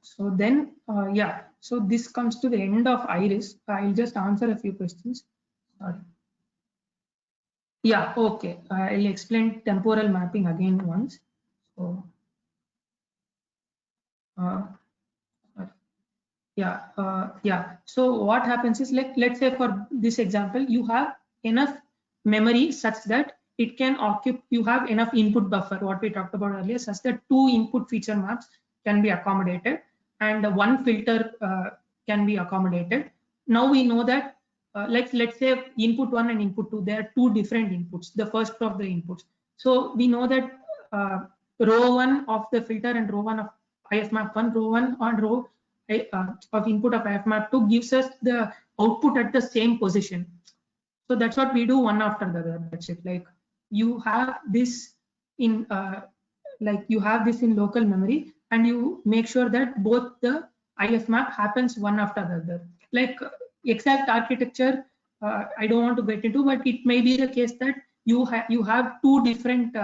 so then yeah, so this comes to the end of Iris. I'll just answer a few questions. Sorry. Yeah, okay, I'll explain temporal mapping again once. So uh, yeah, so what happens is, like, let's say for this example, you have enough memory such that it can occupy, you have enough input buffer, what we talked about earlier, such that 2 input feature maps can be accommodated and 1 filter can be accommodated. Now we know that let's say input 1 and input 2, there are 2 different inputs, the first of the inputs. So we know that row 1 of the filter and row 1 of IFMAP1, row 1 and row of input of IFMAP2 gives us the output at the same position. So that's what we do one after the other. That's it. Like you have this in local memory, and you make sure that both the IFMAP happens one after the other. Like exact architecture, I don't want to get into, but it may be the case that you have 2 different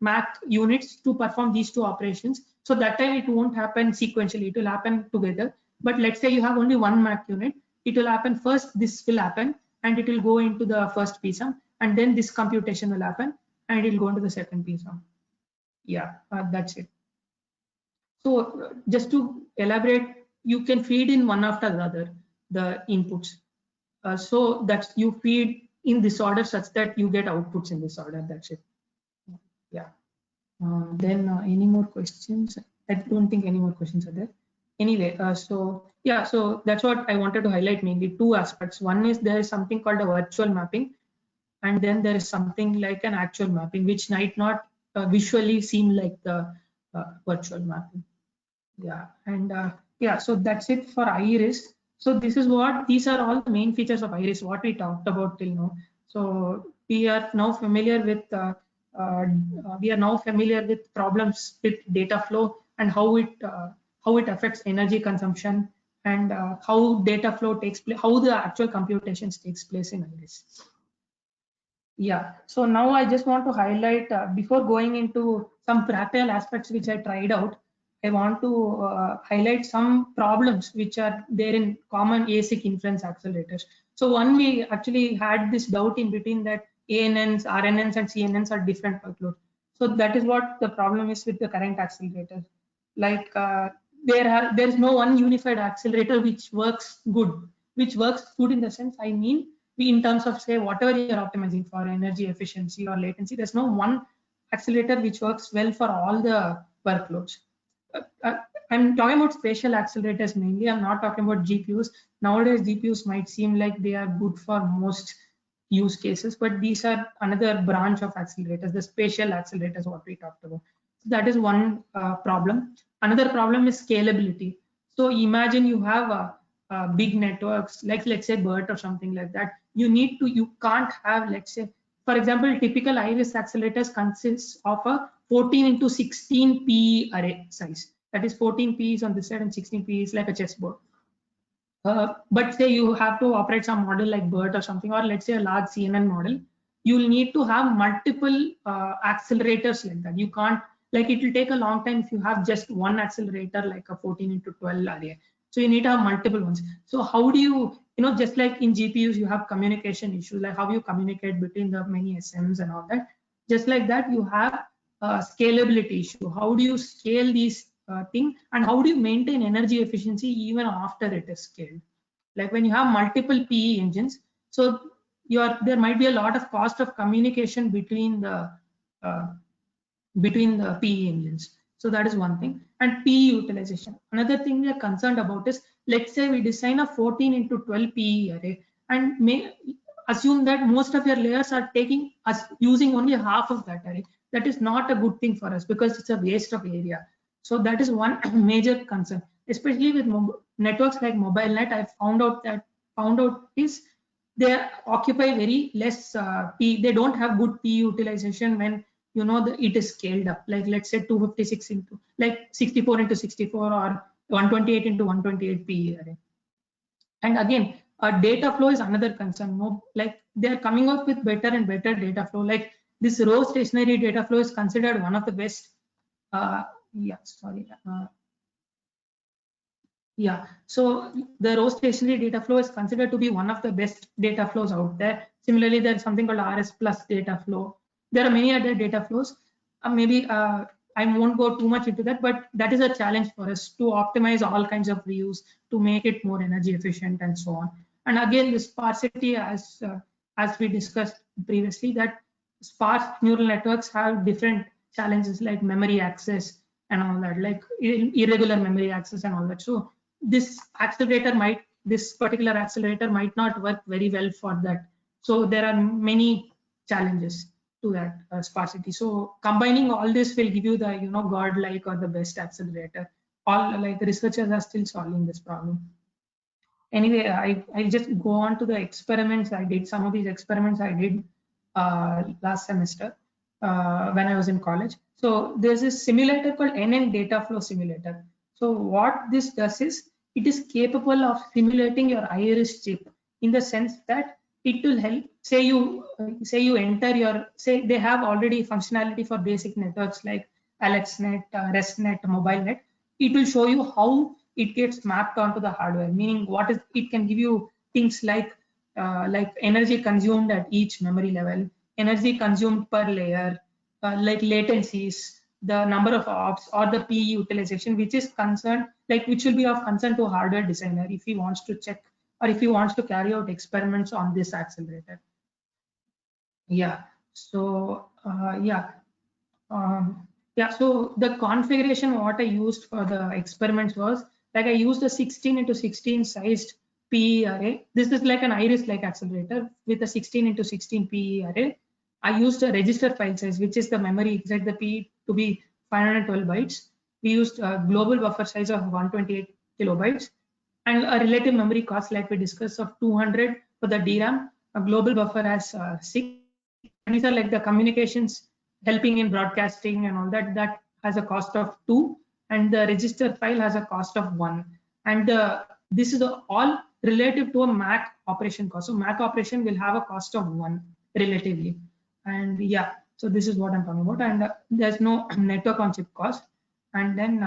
MAC units to perform these 2 operations. So that time it won't happen sequentially, it will happen together. But let's say you have only 1 MAC unit, it will happen first, this will happen, and it will go into the first PSUM, and then this computation will happen, and it will go into the second PSUM. Yeah, that's it. So just to elaborate, you can feed in one after the other, the inputs. So that you feed in this order such that you get outputs in this order. That's it. Yeah. Then any more questions? I don't think any more questions are there. Anyway, so yeah, so that's what I wanted to highlight, mainly 2 aspects. One is there is something called a virtual mapping, and then there is something like an actual mapping, which might not visually seem like the virtual mapping. Yeah, and yeah, so that's it for Iris. So this is what, these are all the main features of Iris, what we talked about till now. So we are now familiar with problems with data flow and how it affects energy consumption, and how data flow takes place, how the actual computations takes place in Iris. Yeah, so now I just want to highlight, before going into some practical aspects which I tried out, I want to highlight some problems which are there in common ASIC inference accelerators. So one, we actually had this doubt in between that ANNs, RNNs and CNNs are different workloads. So that is what the problem is with the current accelerators. Like there is no one unified accelerator which works good. Which works good in the sense, I mean, in terms of, say, whatever you're optimizing for, energy efficiency or latency, there's no one accelerator which works well for all the workloads. I'm talking about spatial accelerators mainly. I'm not talking about GPUs. Nowadays, GPUs might seem like they are good for most use cases, but these are another branch of accelerators, the spatial accelerators, what we talked about. So that is one problem. Another problem is scalability. So imagine you have big networks, like let's say BERT or something like that. You can't have, let's say, for example, typical Iris accelerators consists of a 14 into 16 PE array size. That is 14 PEs on this side and 16 PEs like a chessboard. But say you have to operate some model like BERT or something, or let's say a large CNN model, you'll need to have multiple accelerators like that. You can't, like, it will take a long time if you have just one accelerator like a 14 into 12 array. So you need to have multiple ones. So how do you just like in GPUs, you have communication issues, like how you communicate between the many SMs and all that. Just like that, you have a scalability issue. How do you scale these thing, and how do you maintain energy efficiency even after it is scaled? Like when you have multiple PE engines, so there might be a lot of cost of communication between the PE engines. So that is one thing. And PE utilization. Another thing we are concerned about is, let's say we design a 14 into 12 PE array and assume that most of your layers are using only half of that array. That is not a good thing for us because it's a waste of area. So that is one major concern, especially with networks like MobileNet. I found out is they occupy very less P. They don't have good P utilization when it is scaled up. Like let's say 256 into like 64 into 64 or 128 into 128 PE array. And again, data flow is another concern. Like they are coming up with better and better data flow. Like this row stationary data flow is considered one of the best. So the row stationary data flow is considered to be one of the best data flows out there. Similarly, there's something called RS plus data flow. There are many other data flows. Maybe I won't go too much into that, but that is a challenge for us to optimize all kinds of views to make it more energy efficient and so on. And again, the sparsity, as we discussed previously, that sparse neural networks have different challenges like memory access and all that, like irregular memory access and all that. So this particular accelerator might not work very well for that. So there are many challenges to that sparsity. So combining all this will give you the godlike or the best accelerator. All like researchers are still solving this problem. Anyway, I just go on to the experiments I did. Some of these experiments I did last semester when I was in college. So there's this simulator called NN Data Flow Simulator. So what this does is it is capable of simulating your Iris chip in the sense that it will help. Say you enter they have already functionality for basic networks like AlexNet, RestNet, MobileNet. It will show you how it gets mapped onto the hardware. Meaning it can give you things like energy consumed at each memory level, energy consumed per layer, like latencies, the number of ops, or the PE utilization, which will be of concern to a hardware designer if he wants to check or if he wants to carry out experiments on this accelerator. So the configuration what I used for the experiments was like I used a 16 into 16 sized PE array. This is like an Iris-like accelerator with a 16 into 16 PE array. I used a register file size, which is the memory inside the PE, to be 512 bytes. We used a global buffer size of 128 kilobytes and a relative memory cost, like we discussed, of 200 for the DRAM. A global buffer has 6. And these are like the communications helping in broadcasting and all that. That has a cost of 2, and the register file has a cost of 1. And this is all relative to a MAC operation cost. So MAC operation will have a cost of 1 relatively. And so this is what I'm talking about. And there's no network on chip cost. And then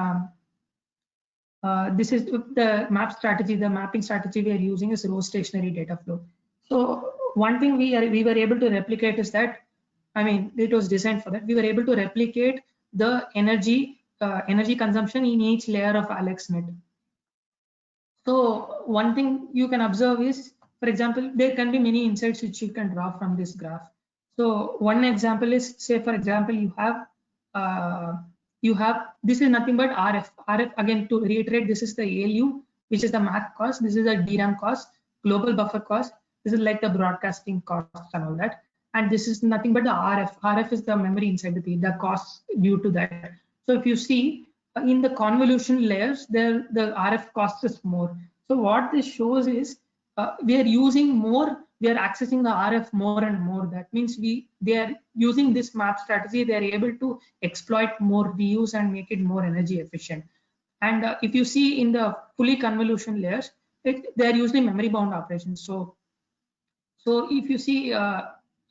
this is the mapping strategy we are using is row stationary data flow. So one thing we were able to replicate is that, it was designed for that. We were able to replicate the energy consumption in each layer of AlexNet. So one thing you can observe is, for example, there can be many insights which you can draw from this graph. So one example is, say for example, you have this is nothing but RF. RF, again, to reiterate, this is the ALU, which is the MAC cost. This is the DRAM cost, global buffer cost. This is like the broadcasting cost and all that. And this is nothing but the RF. RF is the memory inside the cost due to that. So if you see in the convolution layers, the RF cost is more. So what this shows is we are using more. We are accessing the RF more and more. That means they are using this map strategy. They are able to exploit more views and make it more energy efficient. And if you see in the fully convolution layers, they are usually memory bound operations. So if you see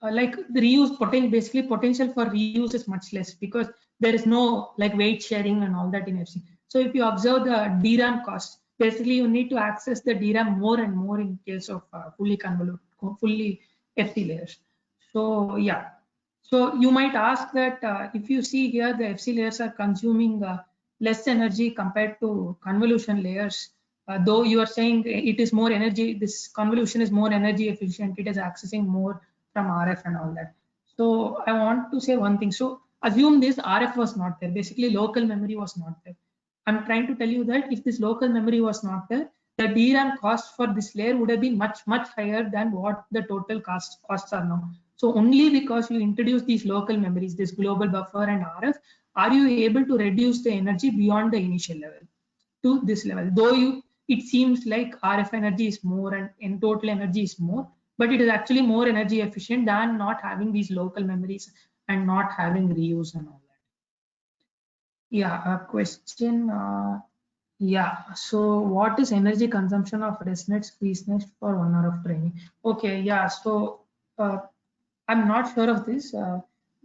like the reuse basically potential for reuse is much less because there is no like weight sharing and all that in FC. So if you observe the DRAM cost, basically you need to access the DRAM more and more in case of fully FC layers. So so you might ask that if you see here the FC layers are consuming less energy compared to convolution layers, though you are saying it is more energy, this convolution is more energy efficient, it is accessing more from RF and all that. So I want to say one thing. So assume this RF was not there. Basically, local memory was not there. I'm trying to tell you that if this local memory was not there, the DRAM cost for this layer would have been much higher than what the total costs are now. So only because you introduce these local memories, this global buffer and RF, are you able to reduce the energy beyond the initial level to this level. Though it seems like RF energy is more and in total energy is more, but it is actually more energy efficient than not having these local memories and not having reuse and all that. Yeah, a question. Yeah, so what is energy consumption of ResNet SqueezeNet for 1 hour of training? Okay, yeah, so I'm not sure of this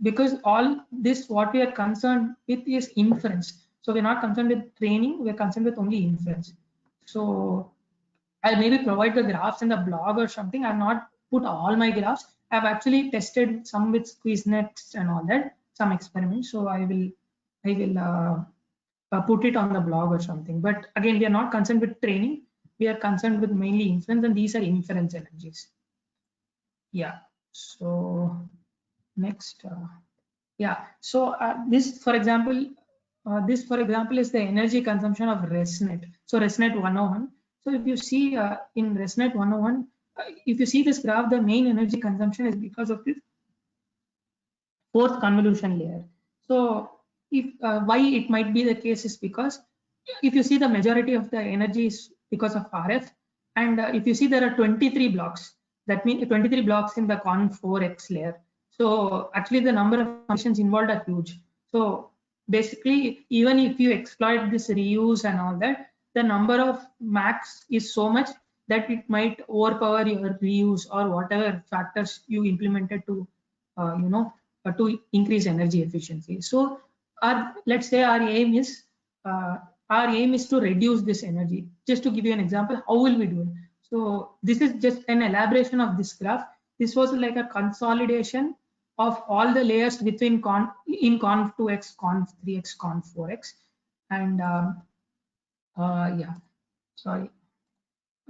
because all this what we are concerned with is inference. So we're not concerned with training, we're concerned with only inference. So I'll maybe provide the graphs in the blog or something. I've not put all my graphs. I've actually tested some with SqueezeNet and all that, some experiments. So I will put it on the blog or something. But again, we are not concerned with training. We are concerned with mainly inference, and these are inference energies. Yeah. So next, yeah. So this, for example, is the energy consumption of ResNet. So ResNet 101. So if you see in ResNet 101, if you see this graph, the main energy consumption is because of this fourth convolution layer. So if why it might be the case is because if you see the majority of the energy is because of RF, and if you see there are 23 blocks, that means 23 blocks in the Conv4X layer. So actually the number of functions involved are huge. So basically, even if you exploit this reuse and all that, the number of max is so much that it might overpower your reuse or whatever factors you implemented to, to increase energy efficiency. So let's say our aim is to reduce this energy. Just to give you an example, how will we do it? So this is just an elaboration of this graph. This was like a consolidation of all the layers within Conv2X, Conv3X, Conv4X, and yeah, sorry,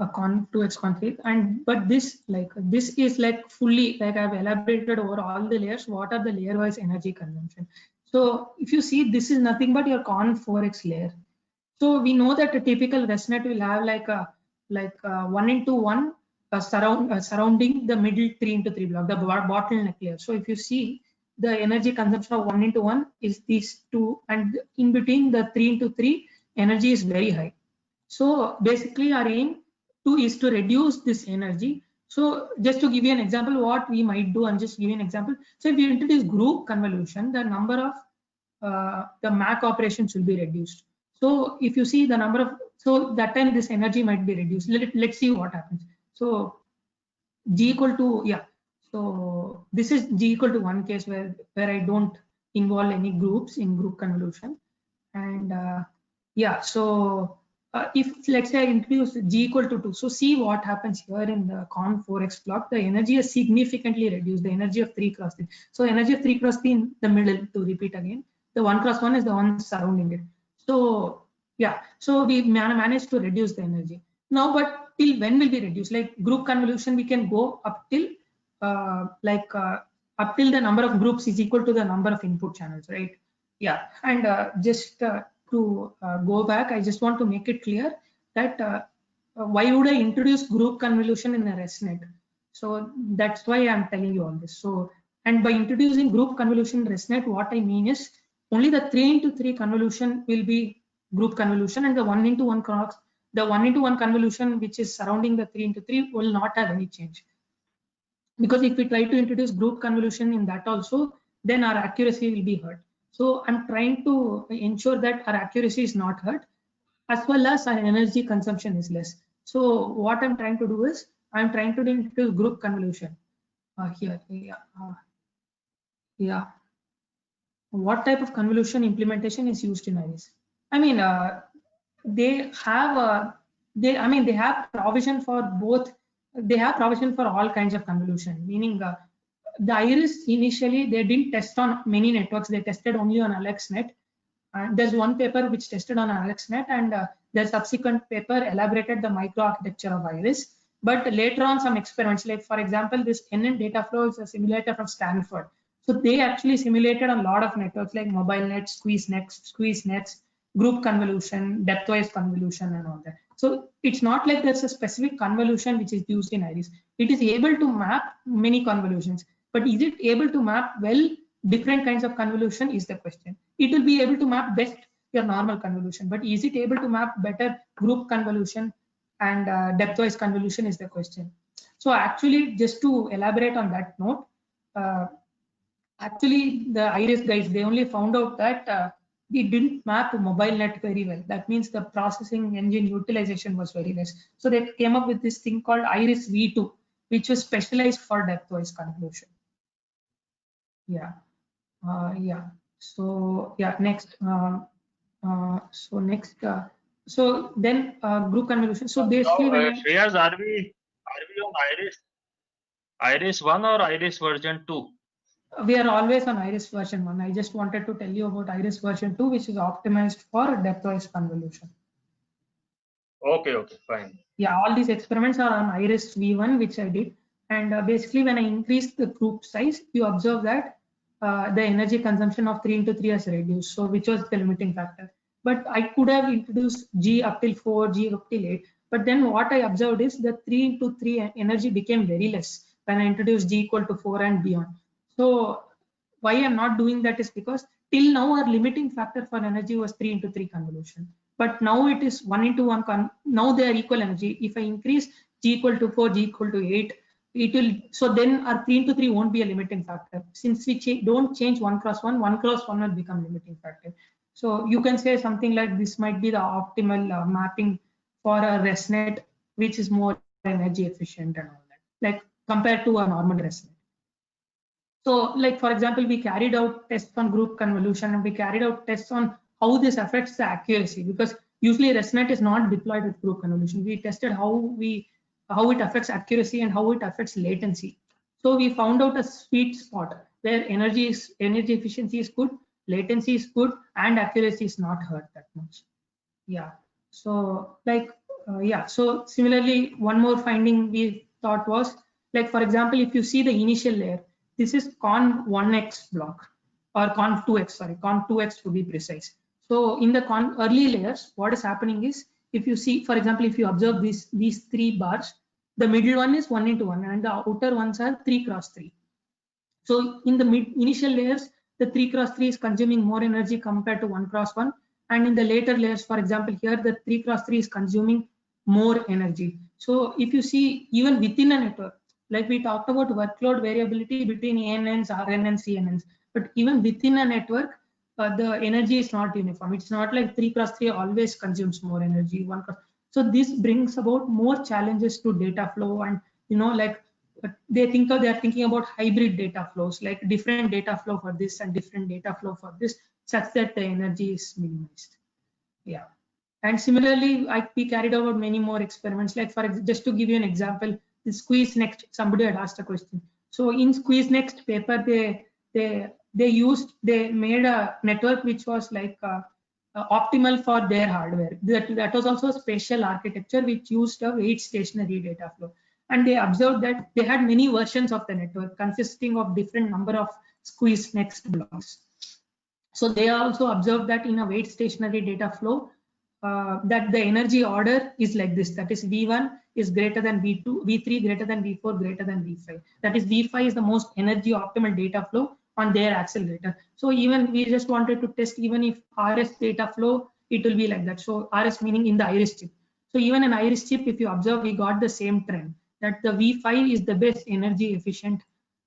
Conv2X, Conv3, and but this is like fully, like I've elaborated over all the layers. What are the layer-wise energy consumption? So if you see, this is nothing but your Conv4X layer. So we know that a typical ResNet will have like a 1:1 surrounding the middle 3x3 block, the bottleneck layer. So if you see, the energy consumption of 1:1 is these two, and in between the 3x3 energy is very high. So basically our aim is to reduce this energy. So just to give you an example, what we might do, I'm just giving an example. So if you introduce group convolution, the number of the MAC operations will be reduced. So if you see the number of, so that time this energy might be reduced. Let's see what happens. So G equal to, yeah. So this is G equal to 1 case where I don't involve any groups in group convolution. And yeah, so if let's say I introduce G equal to 2, so see what happens here in the Conv4X block. The energy is significantly reduced, the energy of 3x3. So energy of 3x3 in the middle, to repeat again, the 1x1 is the one surrounding it. So yeah, so we managed to reduce the energy. Now, but till when will be reduced? Like group convolution, we can go up till up till the number of groups is equal to the number of input channels, right? Yeah, and just to go back, I just want to make it clear that why would I introduce group convolution in a ResNet? So that's why I'm telling you all this. So, and by introducing group convolution in ResNet, what I mean is only the 3x3 convolution will be group convolution, and the 1:1 convolution which is surrounding the 3x3 will not have any change. Because if we try to introduce group convolution in that also, then our accuracy will be hurt. So I'm trying to ensure that our accuracy is not hurt, as well as our energy consumption is less. So what I'm trying to do is, I'm trying to introduce group convolution here. Yeah. What type of convolution implementation is used in Iris? I mean, they have provision for both. They have provision for all kinds of convolution, meaning the Iris initially they didn't test on many networks. They tested only on AlexNet. There's one paper which tested on AlexNet, and the subsequent paper elaborated the microarchitecture of Iris. But later on, some experiments, like for example, this NN Dataflow is a simulator from Stanford. So they actually simulated a lot of networks like mobile nets, squeeze nets, group convolution, depthwise convolution, and all that. So it's not like there's a specific convolution which is used in Iris. It is able to map many convolutions, but is it able to map well different kinds of convolution is the question. It will be able to map best your normal convolution, but is it able to map better group convolution and depthwise convolution is the question. So actually, just to elaborate on that note, actually the Iris guys, they only found out that it didn't map mobile net very well. That means the processing engine utilization was very less. So they came up with this thing called Iris V2, which was specialized for depthwise convolution. Yeah. Yeah. So yeah, next. So then group convolution. So basically, Shreyas, are we on Iris 1 or Iris version 2? We are always on Iris version 1. I just wanted to tell you about Iris version 2, which is optimized for depthwise convolution. Okay, fine. Yeah, all these experiments are on Iris V1, which I did. And basically, when I increased the group size, you observe that the energy consumption of 3 into 3 has reduced, so which was the limiting factor. But I could have introduced G up till 4, G up till 8. But then what I observed is that 3 into 3 energy became very less when I introduced G equal to 4 and beyond. So why I'm not doing that is because till now our limiting factor for energy was 3 into 3 convolution. But now it is 1 into 1. Now they are equal energy. If I increase G equal to 4, G equal to 8, it will. So then our 3 into 3 won't be a limiting factor. Since we don't change 1 cross 1, 1 cross 1 will become limiting factor. So you can say something like this might be the optimal mapping for a ResNet, which is more energy efficient and all that, like compared to a normal ResNet. So like, for example, we carried out tests on group convolution and we carried out tests on how this affects the accuracy, because usually ResNet is not deployed with group convolution. We tested how it affects accuracy and how it affects latency. So we found out a sweet spot where energy efficiency is good, latency is good, and accuracy is not hurt that much. Yeah. So like, yeah. So similarly, one more finding we thought was, like, for example, if you see the initial layer, this is con 1x block, or con 2x, sorry, con 2x to be precise. So in the early layers, what is happening is, if you see, for example, if you observe these 3 bars, the middle one is 1 into 1 and the outer ones are 3 cross 3. So in the initial layers, the 3 cross 3 is consuming more energy compared to 1 cross 1. And in the later layers, for example, here the 3 cross 3 is consuming more energy. So if you see, even within a network, like we talked about workload variability between ANNs, RNNs, CNNs, but even within a network, the energy is not uniform. It's not like 3 cross 3 always consumes more energy. So this brings about more challenges to data flow, and like they are thinking about hybrid data flows, like different data flow for this and different data flow for this, such that the energy is minimized. Yeah. And similarly, we carried out many more experiments. Like, for just to give you an example, the SqueezeNext, somebody had asked a question. So in SqueezeNext paper, they made a network which was like optimal for their hardware. That was also a spatial architecture which used a weight stationary data flow. And they observed that they had many versions of the network consisting of different number of SqueezeNext blocks. So they also observed that in a weight stationary data flow, that the energy order is like this. That is, V1 is greater than V2, V3 greater than V4, greater than V5. That is, V5 is the most energy optimal data flow on their accelerator. So even we just wanted to test, even if RS data flow, it will be like that. So RS meaning in the Iris chip. So even in Iris chip, if you observe, we got the same trend, that the V5 is the best energy efficient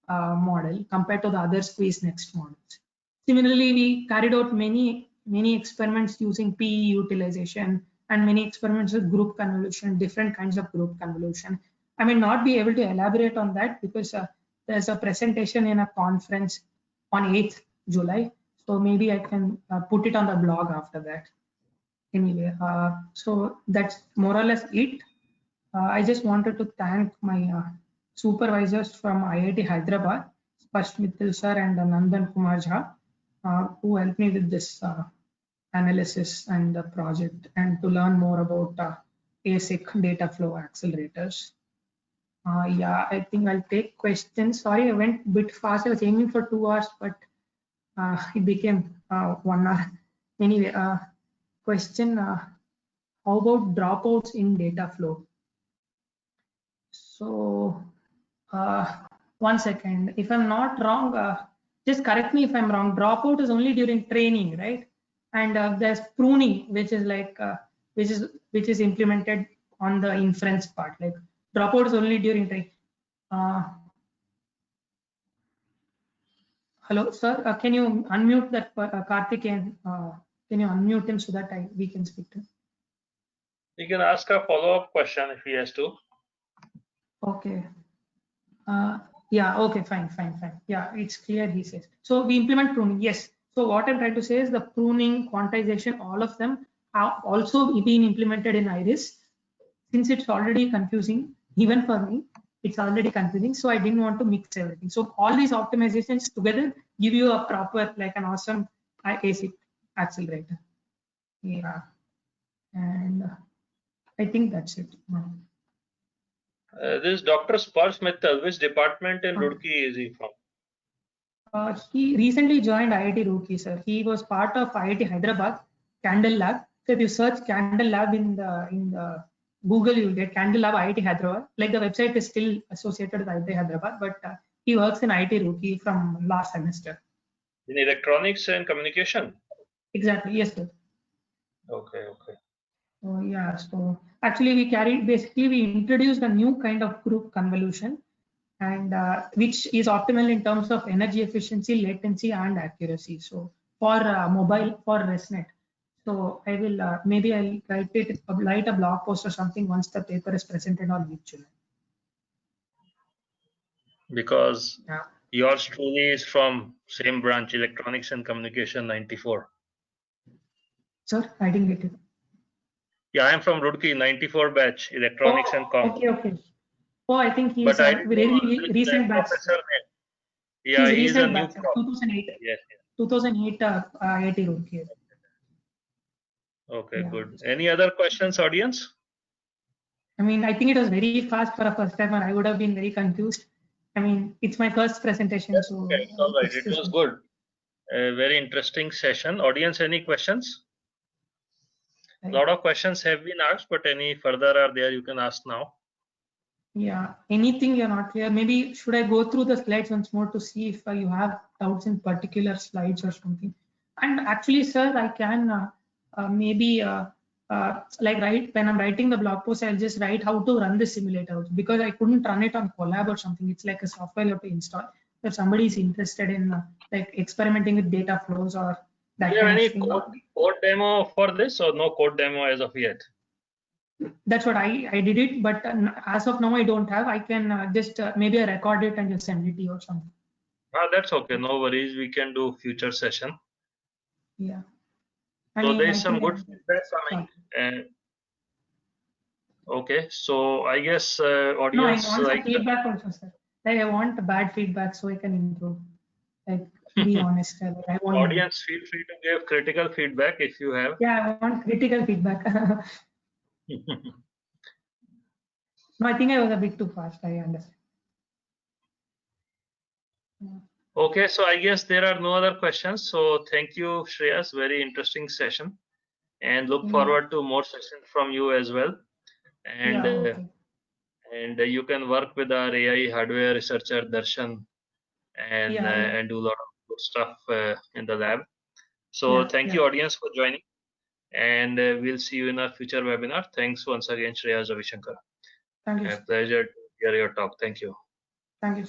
model compared to the other SqueezeNext models. Similarly, we carried out many experiments using PE utilization and many experiments with group convolution, different kinds of group convolution. I may not be able to elaborate on that because there's a presentation in a conference on 8th July. So maybe I can put it on the blog after that. Anyway, so that's more or less it. I just wanted to thank my supervisors from IIT Hyderabad, Sparsh Mittal sir and Nandan Kumar Jha, who helped me with this analysis and the project, and to learn more about ASIC data flow accelerators. Yeah, I think I'll take questions. Sorry, I went a bit fast. I was aiming for 2 hours, but it became 1 hour. Anyway, question, how about dropouts in data flow? So, one second. If I'm not wrong, just correct me if I'm wrong. Dropout is only during training, right? And there's pruning, which is like which is implemented on the inference part. Like dropout is only during training. Hello, sir. Can you unmute that Karthik and can you unmute him so that we can speak to him? You can ask a follow-up question if he has to. Okay. Yeah, okay, fine. Yeah, it's clear, he says. So we implement pruning, yes. So what I'm trying to say is the pruning, quantization, all of them have also been implemented in Iris. Since it's already confusing, even for me, it's already confusing. So I didn't want to mix everything. So all these optimizations together give you a proper, like an awesome ASIC accelerator. Yeah, and I think that's it. This Dr. Sparsh Mittal, which department in Roorkee is he from? He recently joined IIT Roorkee, sir. He was part of IIT Hyderabad Candle Lab. So if you search Candle Lab in the Google, you'll get Candle Lab IIT Hyderabad. Like the website is still associated with IIT Hyderabad, but he works in IIT Roorkee from last semester. In electronics and communication? Exactly, yes, sir. Okay. So yeah, so actually we introduced a new kind of group convolution, and which is optimal in terms of energy efficiency, latency, and accuracy. So for mobile, for ResNet. So I will maybe I'll write a blog post or something once the paper is presented on YouTube. Because Yeah. yours truly is from same branch, electronics and communication 94. Sir, I didn't get it. Yeah, I'm from Roorkee 94 batch, electronics and com. Okay. Oh, I think he's But I a very recent batch. professor name. Yeah, He's he is a recent new batch, 2008. Yes. 2008 IIT Roorkee. Okay, Yeah. good. Any other questions, audience? I mean, I think it was very fast for a first time, and I would have been very confused. I mean, it's my first presentation, so Okay, it's all right. It was good. A very interesting session. Audience, any questions? A lot of questions have been asked, but any further are there, you can ask now. Yeah, anything you're not clear, maybe should I go through the slides once more to see if you have doubts in particular slides or something? And actually, sir, I can maybe like when I'm writing the blog post, I'll just write how to run the simulator because I couldn't run it on Colab or something. It's like a software you have to install. If somebody is interested in like experimenting with data flows or that Do you have kind any of thing. code demo for this or no code demo as of yet? That's what I did it, but as of now I don't have. I can just maybe I record it and just send it to you or something. That's okay, no worries. We can do future session. Yeah. So there is some good feedback coming. Okay, so I guess audience no, I want some feedback also, sir. Like I want bad feedback so I can improve. Like to be honest, I want audience feel free to give critical feedback if you have. Yeah, I want critical feedback. No, I think I was a bit too fast. I understand. Okay, so I guess there are no other questions. So thank you, Shreyas. Very interesting session, and look forward to more sessions from you as well. And and you can work with our AI hardware researcher Darshan and do a lot of good stuff in the lab. So thank you, audience, for joining, and we'll see you in our future webinar. Thanks once again, Shreyas Ravishankar. Thank you. A pleasure to hear your talk. Thank you. Thank you.